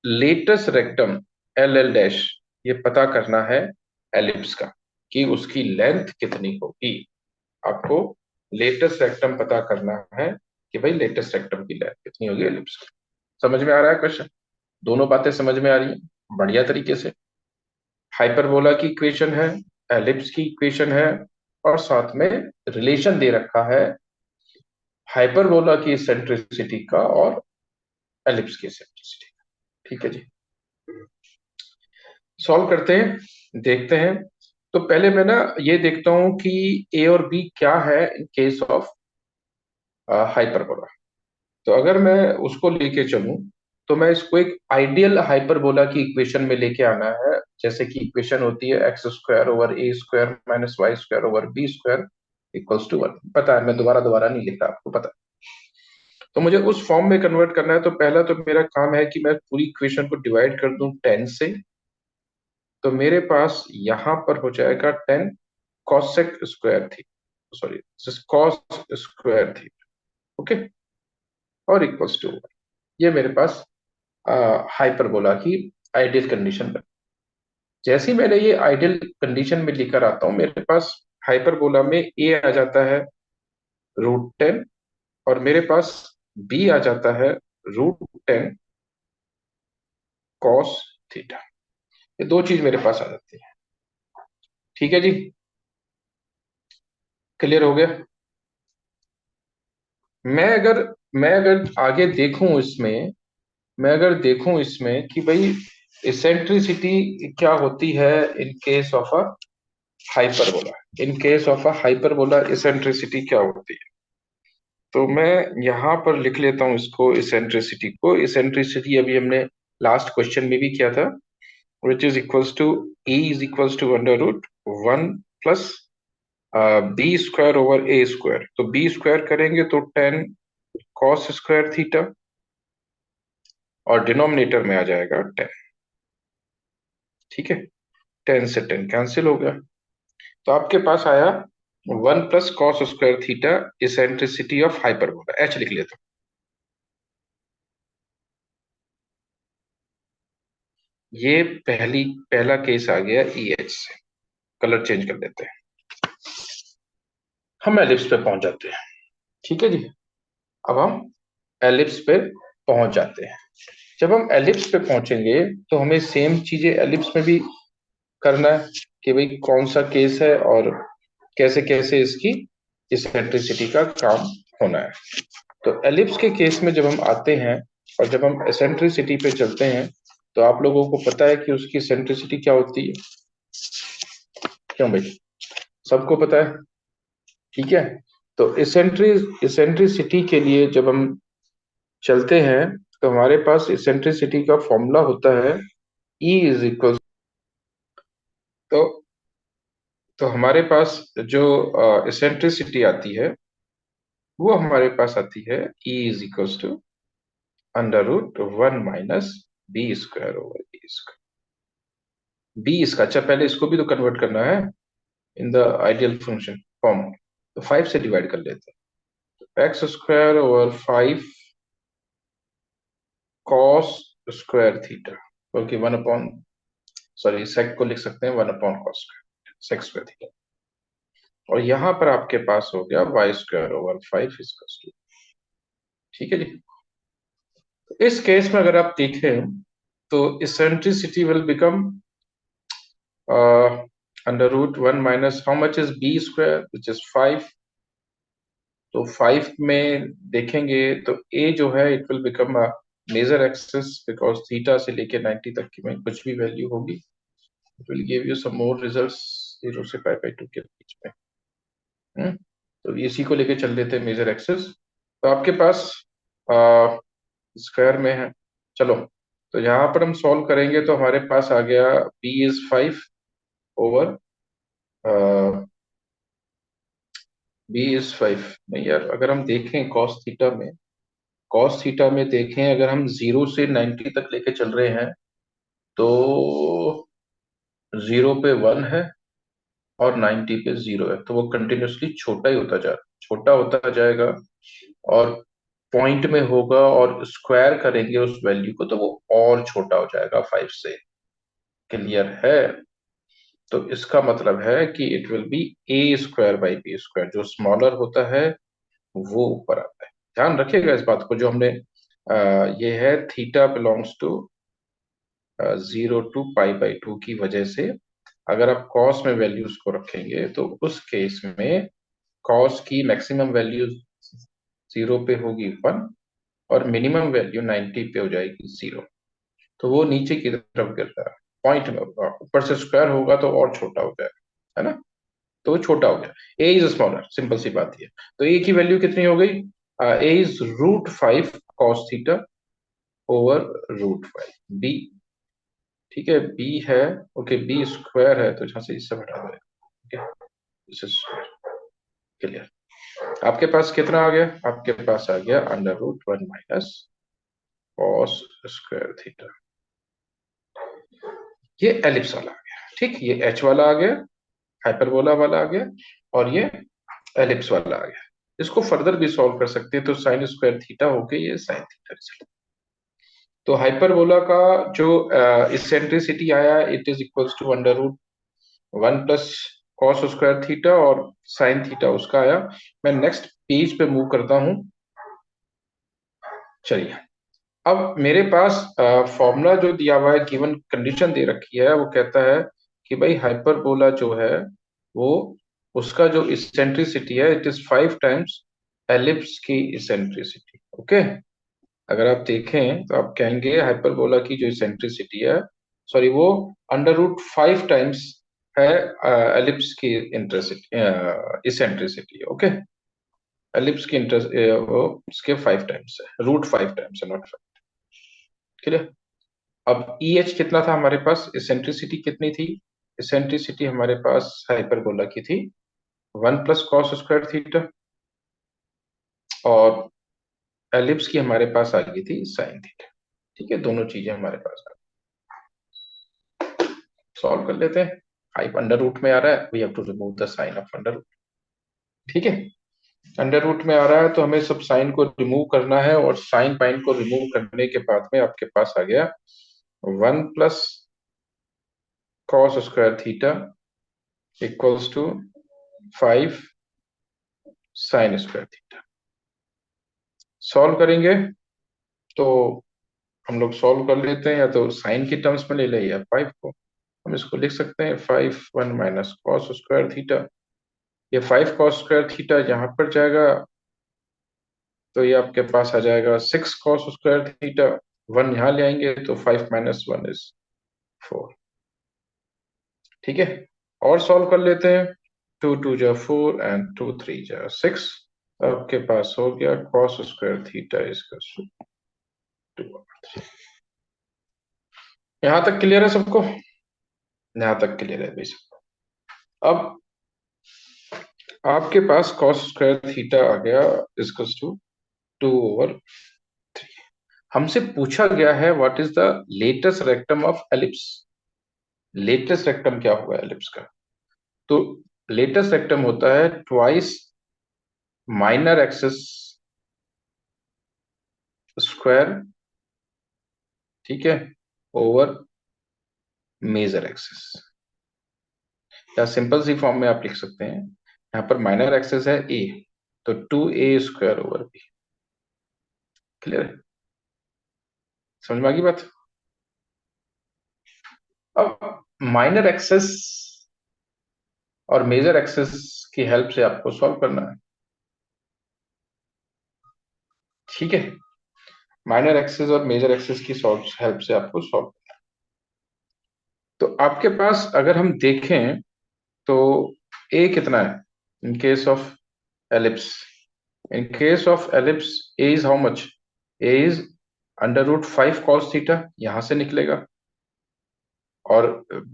latus rectum L L dash ये पता करना है एलिप्स का, कि उसकी लेंथ कितनी होगी। आपको लेटेस्ट रेक्टम पता करना है कि भाई लेटेस्ट रेक्टम की लेंथ कितनी होगी एलिप्स की। समझ में आ रहा है क्वेश्चन? दोनों बातें समझ में आ रही हैं बढ़िया तरीके से। हाइपरबोला की इक्वेशन है, एलिप्स की इक्वेशन है, और साथ में रिलेशन दे रखा है हाइपरबोला की सेंट्रिसिटी का और एलिप्स की सेंट्रिसिटी का। ठीक है जी, सॉल्व करते हैं, देखते हैं। तो पहले मैं ना ये देखता हूं कि ए और बी क्या है इन केस ऑफ हाइपरबोला। तो अगर मैं उसको लेके चलूं, तो मैं इसको एक आइडियल हाइपरबोला की इक्वेशन में लेके आना है। जैसे कि इक्वेशन होती है x square over A square minus Y square over B square equals to 1। पता है, मैं दोबारा दोबारा नहीं लिखता, आपको पता है। तो मुझे उस फॉर्म में कन्वर्ट करना है, तो पहला तो मेरा काम है कि मैं पूरी इक्वेशन को डिवाइड कर दूं 10 से। तो मेरे पास यहां पर हो जाएगा 10 कॉसेक स्क्वायर थी। Sorry cos square theta, okay, और इक्वल्स टू, ये मेरे पास हाइपरबोला की आइडियल कंडीशन है। जैसे ही मैंने ये आइडियल कंडीशन में लेकर आता हूं, मेरे पास हाइपरबोला में ए आ जाता है √10, और मेरे पास बी आ जाता है √10 कॉस थीटा। ये दो चीज मेरे पास आ जाती है। ठीक है जी, क्लियर हो गया। मैं अगर मैं अगर आगे देखूं इसमें, मैं अगर देखूं इसमें कि भाई इसेंट्रिसिटी क्या होती है in case of a hyperbola, in case of a hyperbola eccentricity क्या होती है, तो मैं यहां पर लिख लेता हूं इसको, इसेंट्रिसिटी को। इसेंट्रिसिटी अभी हमने लास्ट क्वेश्चन में भी किया था, which is equals to e is equals to √1 plus b square over A square. तो बी स्क्वायर करेंगे तो 10 कॉस स्क्वायर थीटा, और डिनोमिनेटर में आ जाएगा 10। ठीक है, 10 से 10 कैंसिल हो गया, तो आपके पास आया 1 plus cos square theta eccentricity of hyperbola. H लिख लेता हूं। ये पहला केस आ गया ई एच से। कलर चेंज कर देते हैं, हम एलिप्स पे पहुंच जाते हैं। ठीक है जी, अब हम एलिप्स पे पहुंच जाते हैं। जब हम एलिप्स पे पहुंचेंगे तो हमें सेम चीजें एलिप्स में भी करना है, कि भाई कौन सा केस है और कैसे कैसे इसकी इसेंट्रिसिटी का काम होना है। तो एलिप्स के केस में जब हम आते हैं और जब हम एसेंट्रिसिटी पे चलते हैं, तो आप लोगों को पता है कि उसकी एसेंट्रिसिटी क्या होती है, क्यों भाई, सबको पता है। ठीक है, तो इसेंट्रिसिटी के लिए जब हम चलते हैं, तो हमारे पास इसेंट्रिसिटी का फॉर्मूला होता है ई इज इक्वल, तो हमारे पास जो इसेंट्रिसिटी आती है वो हमारे पास आती है e is equal to √1 minus b square over A square. B इसका, अच्छा पहले इसको भी तो कन्वर्ट करना है in the ideal function form, तो 5 से डिवाइड कर लेते हैं। X square over 5 cos square theta, क्योंकि 1 अपॉन, सॉरी सेक को लिख सकते हैं 1 upon cos square, sec square theta. और यहां पर आपके पास हो गया y square over 5 equals to. ठीक है जी, तो इस केस में अगर आप देखें तो eccentricity will become √1 minus how much is b square which is 5। तो 5 में देखेंगे तो ए जो है it will become a major axis, because theta से लेके 90 तक की में कुछ भी वैल्यू होगी, it will give you some more results 0 से π/2 के बीच में। तो इसी को लेके चल लेते हैं मेजर एक्सिस। तो आपके पास स्क्वायर में है, चलो, तो यहाँ पर हम सॉल्व करेंगे तो हमारे पास आ गया b is 5 over b is 5। नहीं यार, अगर हम देखें कॉस थीटा में देखें, अगर हम 0 से 90 तक लेके चल रहे हैं, तो 0 पे 1 है और 90 पे 0 है, तो वो कंटिन्यूसली छोटा ही होता छोटा होता जाएगा, और पॉइंट में होगा और स्क्वायर करेंगे उस वैल्यू को तो वो और छोटा हो जाएगा 5 से। क्लियर है? तो इसका मतलब है कि it will be a square by b square, जो स्मॉलर होता है वो ऊपर आता है। ध्यान रखिएगा इस बात को, जो हमने ये है थीटा बिलोंग्स टू 0 to π/2 की वजह से, अगर आप कॉस में वैल्यूज को रखेंगे तो उस केस में कॉस की मैक्सिमम वैल्यू 0 पे होगी 1, और मिनिमम वैल्यू 90 पे हो जाएगी 0। तो वो नीचे की तरफ गिर रहा है, पॉइंट में होगा, ऊपर से स्क्वायर होगा तो और छोटा हो जाएगा, है ना। तो वो छोटा हो गया, ए इज स्मॉलर, सिंपल सी बात है। तो ए की वैल्यू कितनी हो गई, A is √5 cos theta over √5 B. ठीक है, बी है, ओके, बी स्क्वायर है, तो जहां से इससे हटा दो, ठीक है, इससे स्क्वायर। क्लियर? आपके पास कितना आ गया, आपके पास आ गया √1 माइनस कॉस स्क्वायर थीटा। ये एलिप्स वाला आ गया, ठीक, ये एच वाला आ गया, हाइपरबोला वाला आ गया, और ये एलिप्स वाला आ गया। इसको फर्दर भी सॉल्व कर सकते हैं, तो साइन स्क्वायर थीटा हो गई, ये साइन थीटा रिजल्ट। तो हाइपरबोला का जो इसेंट्रिसिटी आया, it is equals to under root 1 plus cos square theta, और साइन थीटा उसका आया। मैं नेक्स्ट पेज पे मूव करता हूं। चलिए, अब मेरे पास फॉर्मूला जो दिया हुआ है, गिवन कंडीशन दे रखी है, वो कहता है कि भाई हाइपरबोला जो है वो, उसका जो इसेंट्रिसिटी है इट इज 5 टाइम्स एलिप्स की इसेंट्रिसिटी। ओके, अगर आप देखें तो आप कहेंगे हाइपरबोला की जो इसेंट्रिसिटी है, सॉरी, वो अंडर रूट 5 टाइम्स है एलिप्स की इसेंट्रिसिटी। ओके, एलिप्स की इंटर वो उसके 5 टाइम्स है, रूट 5 टाइम्स है, नॉट 5। क्लियर? अब ई एच कितना था हमारे पास, इसेंट्रिसिटी कितनी थी? इसेंट्रिसिटी हमारे पास हाइपरबोला की थी 1 प्लस कॉस स्क्वायर थीटा, और एलिप्स की हमारे पास आ गई थी साइन थीटा। ठीक है, दोनों चीजें हमारे पास आ गई। सॉल्व कर लेते हैं। 5 अंडर रूट में आ रहा है, we have to remove the sign of under root. ठीक है, अंडर रूट में आ रहा है तो हमें सब साइन को रिमूव करना है, और साइन पाइन को रिमूव करने के बाद में आपके पास आ गया 1 plus cos square theta equals to 5 sine square theta. Solve करेंगे तो हम लोग सॉल्व कर लेते हैं, या तो साइन की टर्म्स में ले लें या 5 को। हम इसको लिख सकते हैं 5 1 माइनस कॉस स्क्वायर थीटा। ये 5 कॉस स्क्वायर थीटा यहाँ पर जाएगा, तो ये आपके पास आ जाएगा 6 कॉस स्क्वायर थीटा। 1 यहाँ ले आएंगे तो 5 - 1 इज 4। ठीक है, और सॉल्व कर लेते हैं। 2 2 जा 4 एंड 2 3 जा 6। आपके पास हो गया कॉस स्क्वायर थीटा इसका 2। यहाँ तक क्लियर है सबको? यहाँ तक क्लियर है भाई सबको? अब आपके पास कॉस स्क्वायर थीटा आ गया इसका 2/3। हमसे पूछा गया है what is the latus rectum of ellipse. Latus rectum क्या होगा एलिप्स का? तो लेटेस्ट रेक्टम होता है ट्वाइस माइनर एक्सिस स्क्वायर, ठीक है, ओवर मेजर एक्सिस। या सिंपल सी फॉर्म में आप लिख सकते हैं, यहाँ पर माइनर एक्सिस है ए, तो 2a² ओवर b। क्लियर है? समझ में आ गई बात? अब माइनर एक्सिस और मेजर एक्सिस की हेल्प से आपको सॉल्व करना है। ठीक है, माइनर एक्सिस और मेजर एक्सिस की हेल्प से आपको सॉल्व। तो आपके पास अगर हम देखें तो ए कितना है in case of ellipse? In case of ellipse a is how much? A is under root 5 cos theta, यहां से निकलेगा। और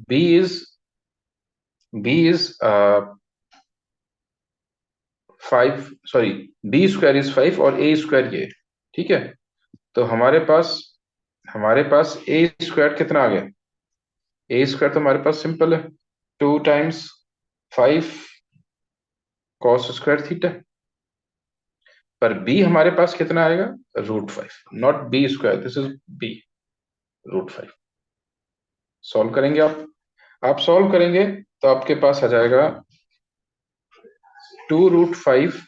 B is 5, sorry, b² is 5 और a² ये। ठीक है, तो हमारे पास a² कितना आ गया? a² तो हमारे पास सिंपल है, 2 टाइम्स 5 cos स्क्वायर थीटा। पर b हमारे पास कितना आएगा? √5, not b², this is b, √5। Solve करेंगे आप सॉल्व करेंगे तो आपके पास आ जाएगा 2√5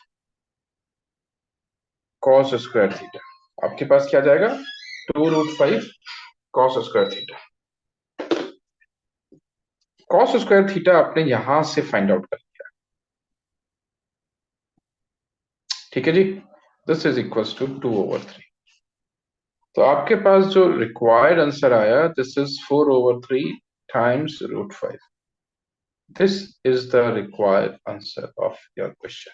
cos स्क्वायर थीटा। आपके पास क्या जाएगा? 2√5 cos square theta. cos square theta आपने यहां से फाइंड आउट कर लिया। ठीक है जी, दिस इज इक्वल्स टू 2/3। तो आपके पास जो रिक्वायर्ड आंसर आया, this is 4/3 times √5। This is the required answer of your question.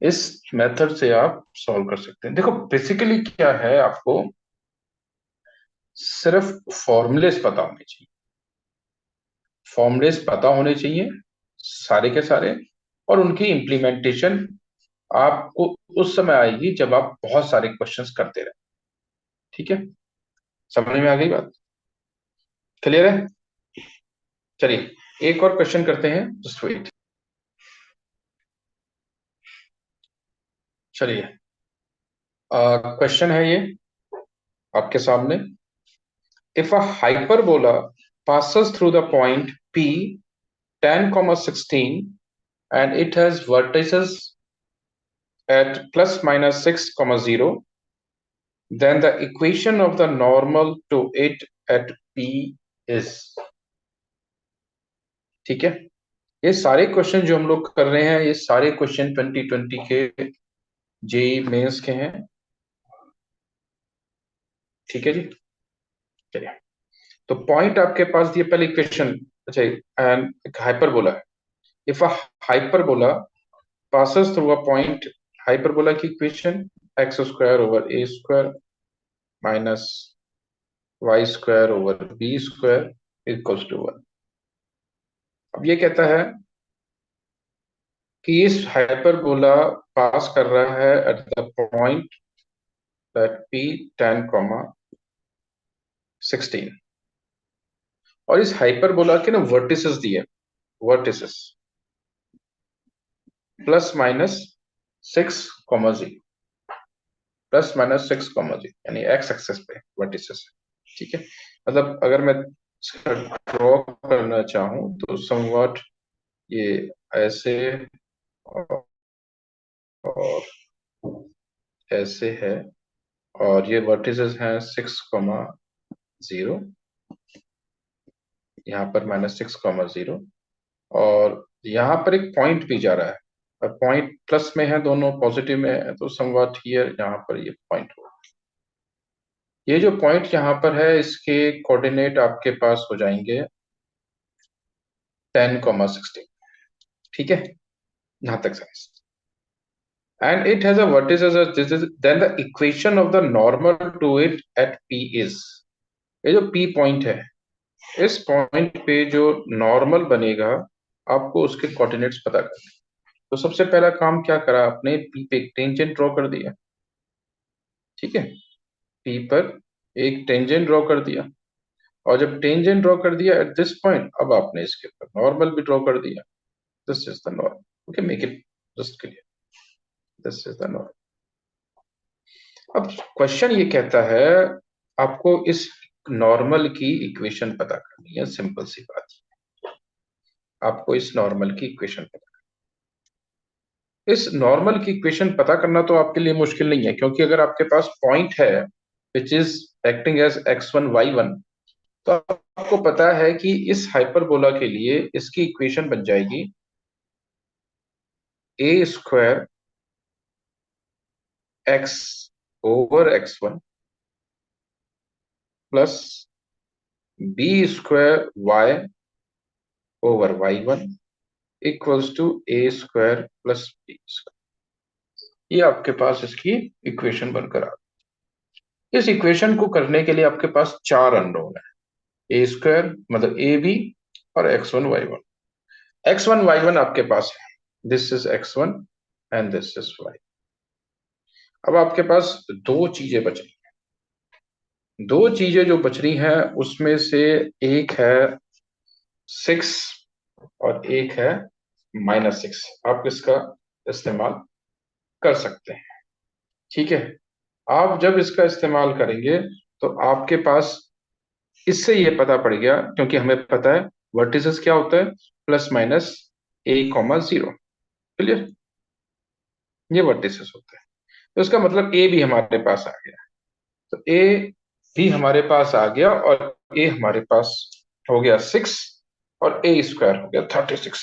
इस मेथड से आप सॉल्व कर सकते हैं। देखो बेसिकली क्या है, आपको सिर्फ फॉर्मूलेस पता होने चाहिए। फॉर्मूलेस पता होने चाहिए सारे के सारे, और उनकी इम्प्लीमेंटेशन आपको उस समय आएगी जब आप बहुत सारे क्वेश्चंस करते रहे। ठीक है, समझ में आ गई बात? क्लियर है? चलिए एक और क्वेश्चन करते हैं, जस्ट वेट। चलिए, क्वेश्चन है ये आपके सामने। If a hyperbola passes through the point P 10, 16 and it has vertices at plus minus 6, 0, then the equation of the normal to it at P is। ठीक है, ये सारे क्वेश्चन जो हम लोग कर रहे हैं, ये सारे क्वेश्चन 2020 के जेई मेंस के हैं। ठीक है जी, चलिए। तो पॉइंट आपके पास दिए, पहले इक्वेशन। अच्छा, एंड हाइपरबोला है। If a hyperbola passes through a point, hyperbola की equation X square over A square minus Y square over B square equals to 1। अब ये कहता है कि इस हाइपरबोला पास कर रहा है at the point that P 10, 16, और इस हाइपरबोला के ना वर्टिसेस दिए, vertices plus minus 6, 0, plus minus 6, 0, यानी एक्स एक्सेस पे वर्टिसेस। ठीक है, मतलब अगर मैं ड्रॉ करना चाहूं तो समवॉट ये ऐसे और ऐसे है, और ये वर्टिसेस हैं 6, 0, यहाँ पर -6, 0, और यहाँ पर एक पॉइंट भी जा रहा है, और पॉइंट प्लस में है, दोनों पॉजिटिव में है, तो समवॉट हियर यहाँ पर ये पॉइंट होगा। ये जो पॉइंट यहाँ पर है, इसके कोऑर्डिनेट आपके पास हो जाएंगे 10, 16। ठीक है, यहां तक समझ। And it has a vertices as this is, then the equation of the normal to it at P is। ये जो P पॉइंट है, इस पॉइंट पे जो नॉर्मल बनेगा, आपको उसके कोऑर्डिनेट्स पता करने। तो सबसे पहला काम क्या करा आपने, P पे एक टेंजेंट ड्रॉ कर दिया। ठीक है, P पर एक टेंजेंट ड्रॉ कर दिया, और जब टेंजेंट ड्रॉ कर दिया एट दिस पॉइंट, अब आपने इसके ऊपर नॉर्मल भी ड्रॉ कर दिया। This is the normal. Okay, make it just clear, this is the normal. अब क्वेश्चन ये कहता है आपको इस नॉर्मल की इक्वेशन पता करनी है। सिंपल सी बात, आपको इस नॉर्मल की इक्वेशन पता करनी। इस नॉर्मल की इक्वेशन पता करना तो आपके लिए मुश्किल नहीं है, क्योंकि अगर आपके पास पॉइंट है which is acting as x1 y1, तो आपको पता है कि इस हाइपरबोला के लिए इसकी इक्वेशन बन जाएगी a square x over x1 plus b square y over y1 equals to a square plus b square. ये आपके पास इसकी इक्वेशन बनकर आ गई। इस इक्वेशन को करने के लिए आपके पास चार अननोन है, ए स्क्वायर मतलब ए बी और x1 y1 आपके पास है। This is x1 and this is y। अब आपके पास दो चीजें बच रही हैं। दो चीजें जो बच रही हैं उसमें से एक है 6 और एक है -6। आप इसका इस्तेमाल कर सकते हैं। ठीक है, आप जब इसका इस्तेमाल करेंगे तो आपके पास इससे ये पता पड़ गया, क्योंकि हमें पता है वर्टिसेस क्या होता है, प्लस माइनस a, 0। क्लियर, ये वर्टिसेस होते हैं। तो इसका मतलब ए भी हमारे पास आ गया। तो ए भी हमारे पास आ गया, और ए हमारे पास हो गया 6, और ए स्क्वायर हो गया 36।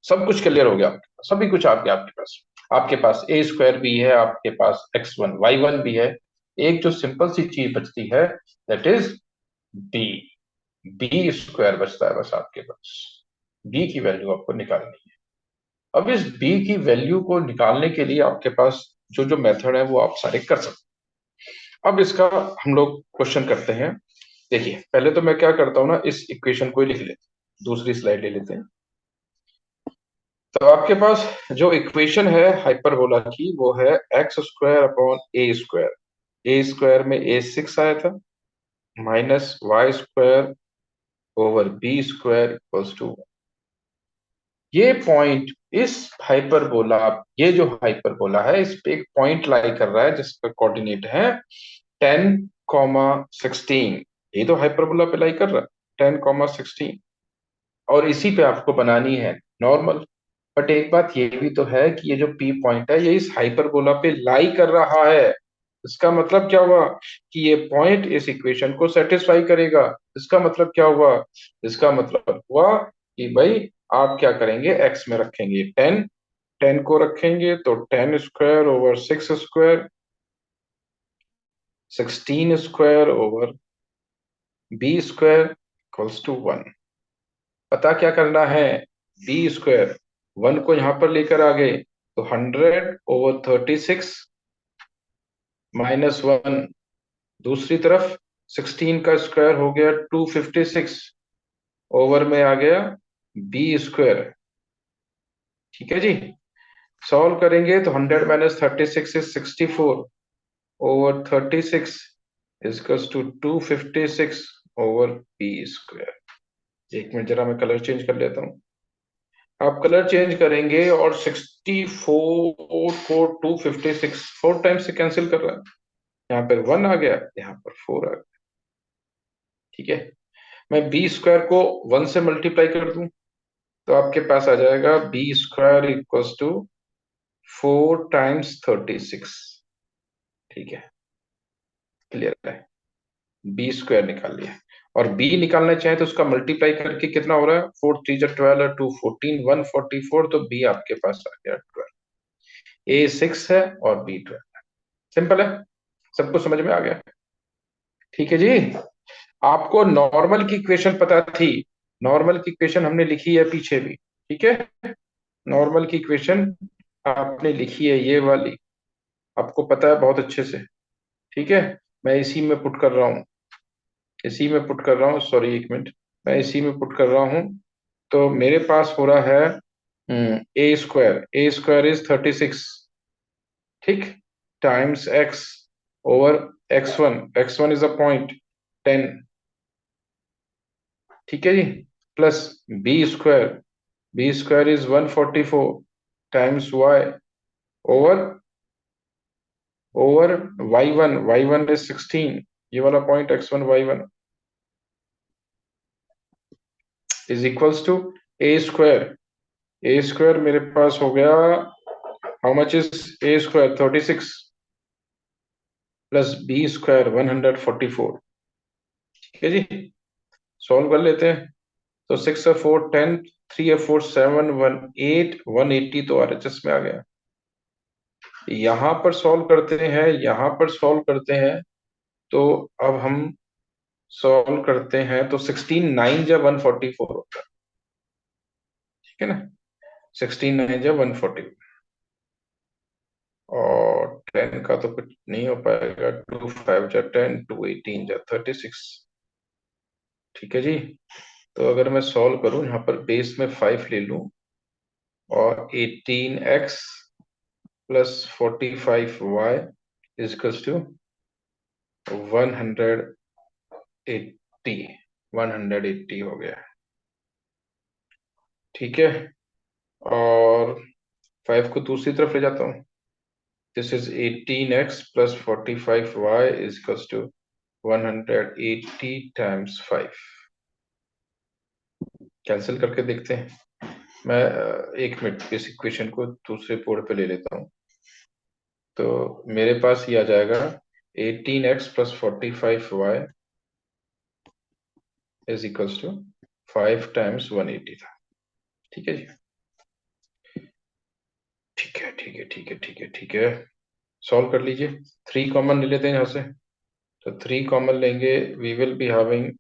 सब कुछ क्लियर हो गया आपके पास, सभी कुछ आ गया आपके पास। आपके पास ए स्क्वायर भी है, आपके पास x1 y1 भी है। एक जो सिंपल सी चीज बचती है, that is b. B square बचता है बस आपके पास। बी की वैल्यू आपको निकालनी है। अब इस बी की वैल्यू को निकालने के लिए आपके पास जो जो मेथड है वो आप सारे कर सकते हैं। अब इसका हम लोग क्वेश्चन करते हैं। देखिए, पहले तो मैं क्या करता हूं ना, इस इक्वेशन को ही लिख लेते हैं, दूसरी स्लाइड ले लेते हैं। तो आपके पास जो इक्वेशन है हाइपरबोला की, वो है x square upon a square. A square में ए 6 आया था, minus Y square over B square equals to. ये पॉइंट इस हाइपरबोला, ये जो हाइपरबोला है इस पे एक पॉइंट लाई कर रहा है जिसका कोऑर्डिनेट है 10, 16। ये तो हाइपरबोला पे लाई कर रहा है 10, 16, और इसी पे आपको बनानी है नॉर्मल। बट एक बात ये भी तो है कि ये जो पी पॉइंट है ये इस हाइपरबोला पे लाई कर रहा है। इसका मतलब क्या हुआ कि ये पॉइंट इस इक्वेशन को सेटिस्फाई करेगा। इसका मतलब क्या हुआ? इसका मतलब हुआ कि भाई आप क्या करेंगे, एक्स में रखेंगे 10, 10 को रखेंगे तो 10 square over 6 square, 16 square over b² equals to 1। पता क्या करना है? b², 1 को यहां पर लेकर आ गए तो 100/36 -1, दूसरी तरफ 16 का स्क्वायर हो गया 256, ओवर में आ गया b²। ठीक है जी। सॉल्व करेंगे तो 100 - 36 = 64/36 इजकल्स टू 256/b²। एक मिनट जरा मैं कलर चेंज कर लेता हूँ। आप कलर चेंज करेंगे और 64 को 256 4 टाइम्स से कैंसिल कर रहा है। यहाँ पर 1 आ गया, यहाँ पर 4 आ गया। ठीक है, मैं b² को 1 से मल्टीप्लाई कर दूं तो आपके पास आ जाएगा b² इक्वल्स टू 4 टाइम्स 36। ठीक है, क्लियर है। b² निकाल लिया, और b निकालना चाहे तो उसका मल्टीप्लाई करके कितना हो रहा है, 4 3 12 और 2 14, 144, तो b आपके पास आ गया 12। a 6 है और b 12। सिंपल है, सबको समझ में आ गया? ठीक है जी। आपको नॉर्मल की इक्वेशन पता थी, नॉर्मल की इक्वेशन हमने लिखी है पीछे भी। ठीक है, नॉर्मल की इक्वेशन आपने लिखी है ये वाली, आपको पता है बहुत अच्छे से। ठीक है, मैं इसी में पुट कर रहा हूँ, इसी में पुट कर रहा हूँ, सॉरी एक मिनट, मैं इसी में पुट कर रहा हूँ। तो मेरे पास हो रहा है a² इज 36, ठीक, times x over x1 is a point 10। ठीक है जी, plus b² is 144 times y over over y1 is 16, ये वाला point x1 y1 is equals to a² मेरे पास हो गया, how much is a² 36 plus b² 144। ठीक है जी, सॉल्व कर लेते हैं। तो 6 और 4 10, 3 और 4 7, 180 तो RHS में आ गया। यहां पर सॉल्व करते हैं, यहां पर सॉल्व करते हैं, तो अब हम सॉल्व करते हैं तो 16 9 जब 144 होता है। ठीक है ना, 16 9 जब 140, और 10 का तो कुछ नहीं हो पाएगा, 2 5 जा 10, 2 18 जा 36। ठीक है जी, तो अगर मैं सॉल्व करूं, यहाँ पर बेस में 5 ले लूं और 18x plus 45y equals to 180, 180 हो गया। ठीक है, और 5 को दूसरी तरफ ले जाता हूँ। This is 18x plus 45y equals to 180 times 5। Cancel करके देखते हैं। मैं एक मिनट इस इक्वेशन को दूसरे पोर्ट पे ले लेता हूँ। तो मेरे पास ये आ जाएगा 18x plus 45y is equals to 5 times 180 था। ठीक है जी, ठीक है ठीक है ठीक है ठीक है ठीक है, सॉल्व कर लीजिए। 3 कॉमन ले लेते हैं यहाँ से, तो 3 कॉमन लेंगे, we will be having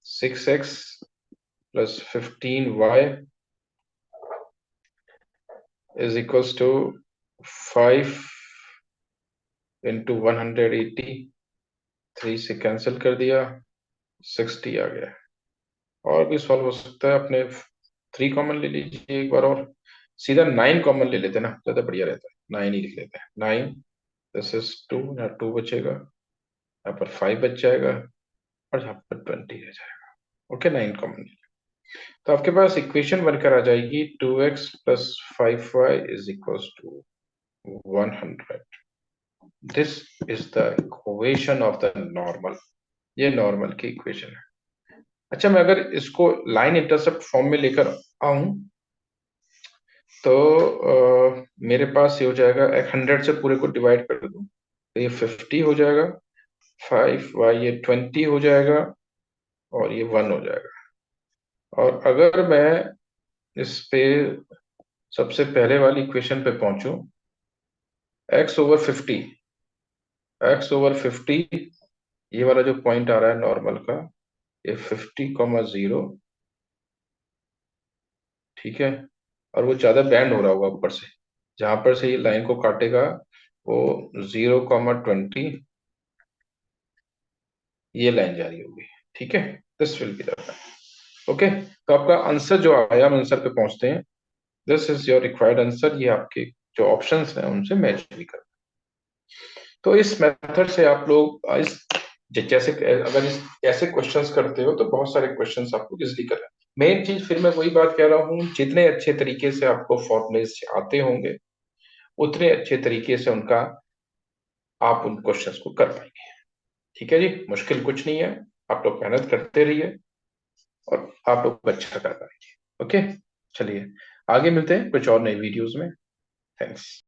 6x plus 15y is equals to 5 into 180, 3 से कैंसिल कर दिया, 60 आ गया। और भी सॉल्व हो सकता है, अपने 3 कॉमन ले लीजिए एक बार, और सीधा 9 कॉमन ले लेते हैं ना, ज्यादा बढ़िया रहता है, 9 ही लिख लेते हैं 9। दिस इज 2, यहाँ 2 बचेगा, यहाँ पर 5 बच जाएगा, और यहाँ पर 20 रह जाएगा। Okay, 9 common. तो आपके पास इक्वेशन बनकर आ जाएगी 2x + 5y is equal to 100। This is the equation of the normal. ये नॉर्मल की इक्वेशन है। अच्छा, मैं अगर इसको लाइन इंटरसेप्ट फॉर्म में लेकर आऊं तो मेरे पास ये हो जाएगा, 100 से पूरे को डिवाइड कर दूं तो ये 50 हो जाएगा, 5y ये 20 हो जाएगा, और ये 1 हो जाएगा। और अगर मैं इस पे सबसे पहले वाली इक्वेशन पे पहुंचूं, x/50, x/50, ये वाला जो पॉइंट आ रहा है नॉर्मल का, ये 50,0, ठीक है। और वो ज्यादा बैंड हो रहा होगा ऊपर से, जहां पर से ये लाइन को काटेगा वो 0,20, ये लाइन जा रही होगी, ठीक है। This will be the okay. तो आपका आंसर जो आया, हम आंसर पे पहुंचते हैं। This is your required answer. ये आपके जो ऑप्शंस हैं उनसे मैच भी कर। तो इस मेथड से आप लोग इस जैसे अगर इस ऐसे क्वेश्चंस करते हो तो बहुत सारे क्वेश्चंस आप लोग इजिली कर रहे हैं। मेन चीज फिर मैं वही बात कह रहा हूँ, जितने अच्छे तरीके से आपको फॉर्मूलेस आते होंगे उतने अच्छे तरीके से उनका आप उन क्वेश्चंस को कर पाएंगे। ठीक है जी, मुश्किल कुछ नहीं है। आप लोग मेहनत करते रहिए और आप लोग अच्छा कर पाएंगे। ओके, चलिए आगे मिलते हैं कुछ और नई वीडियोस में। थैंक्स।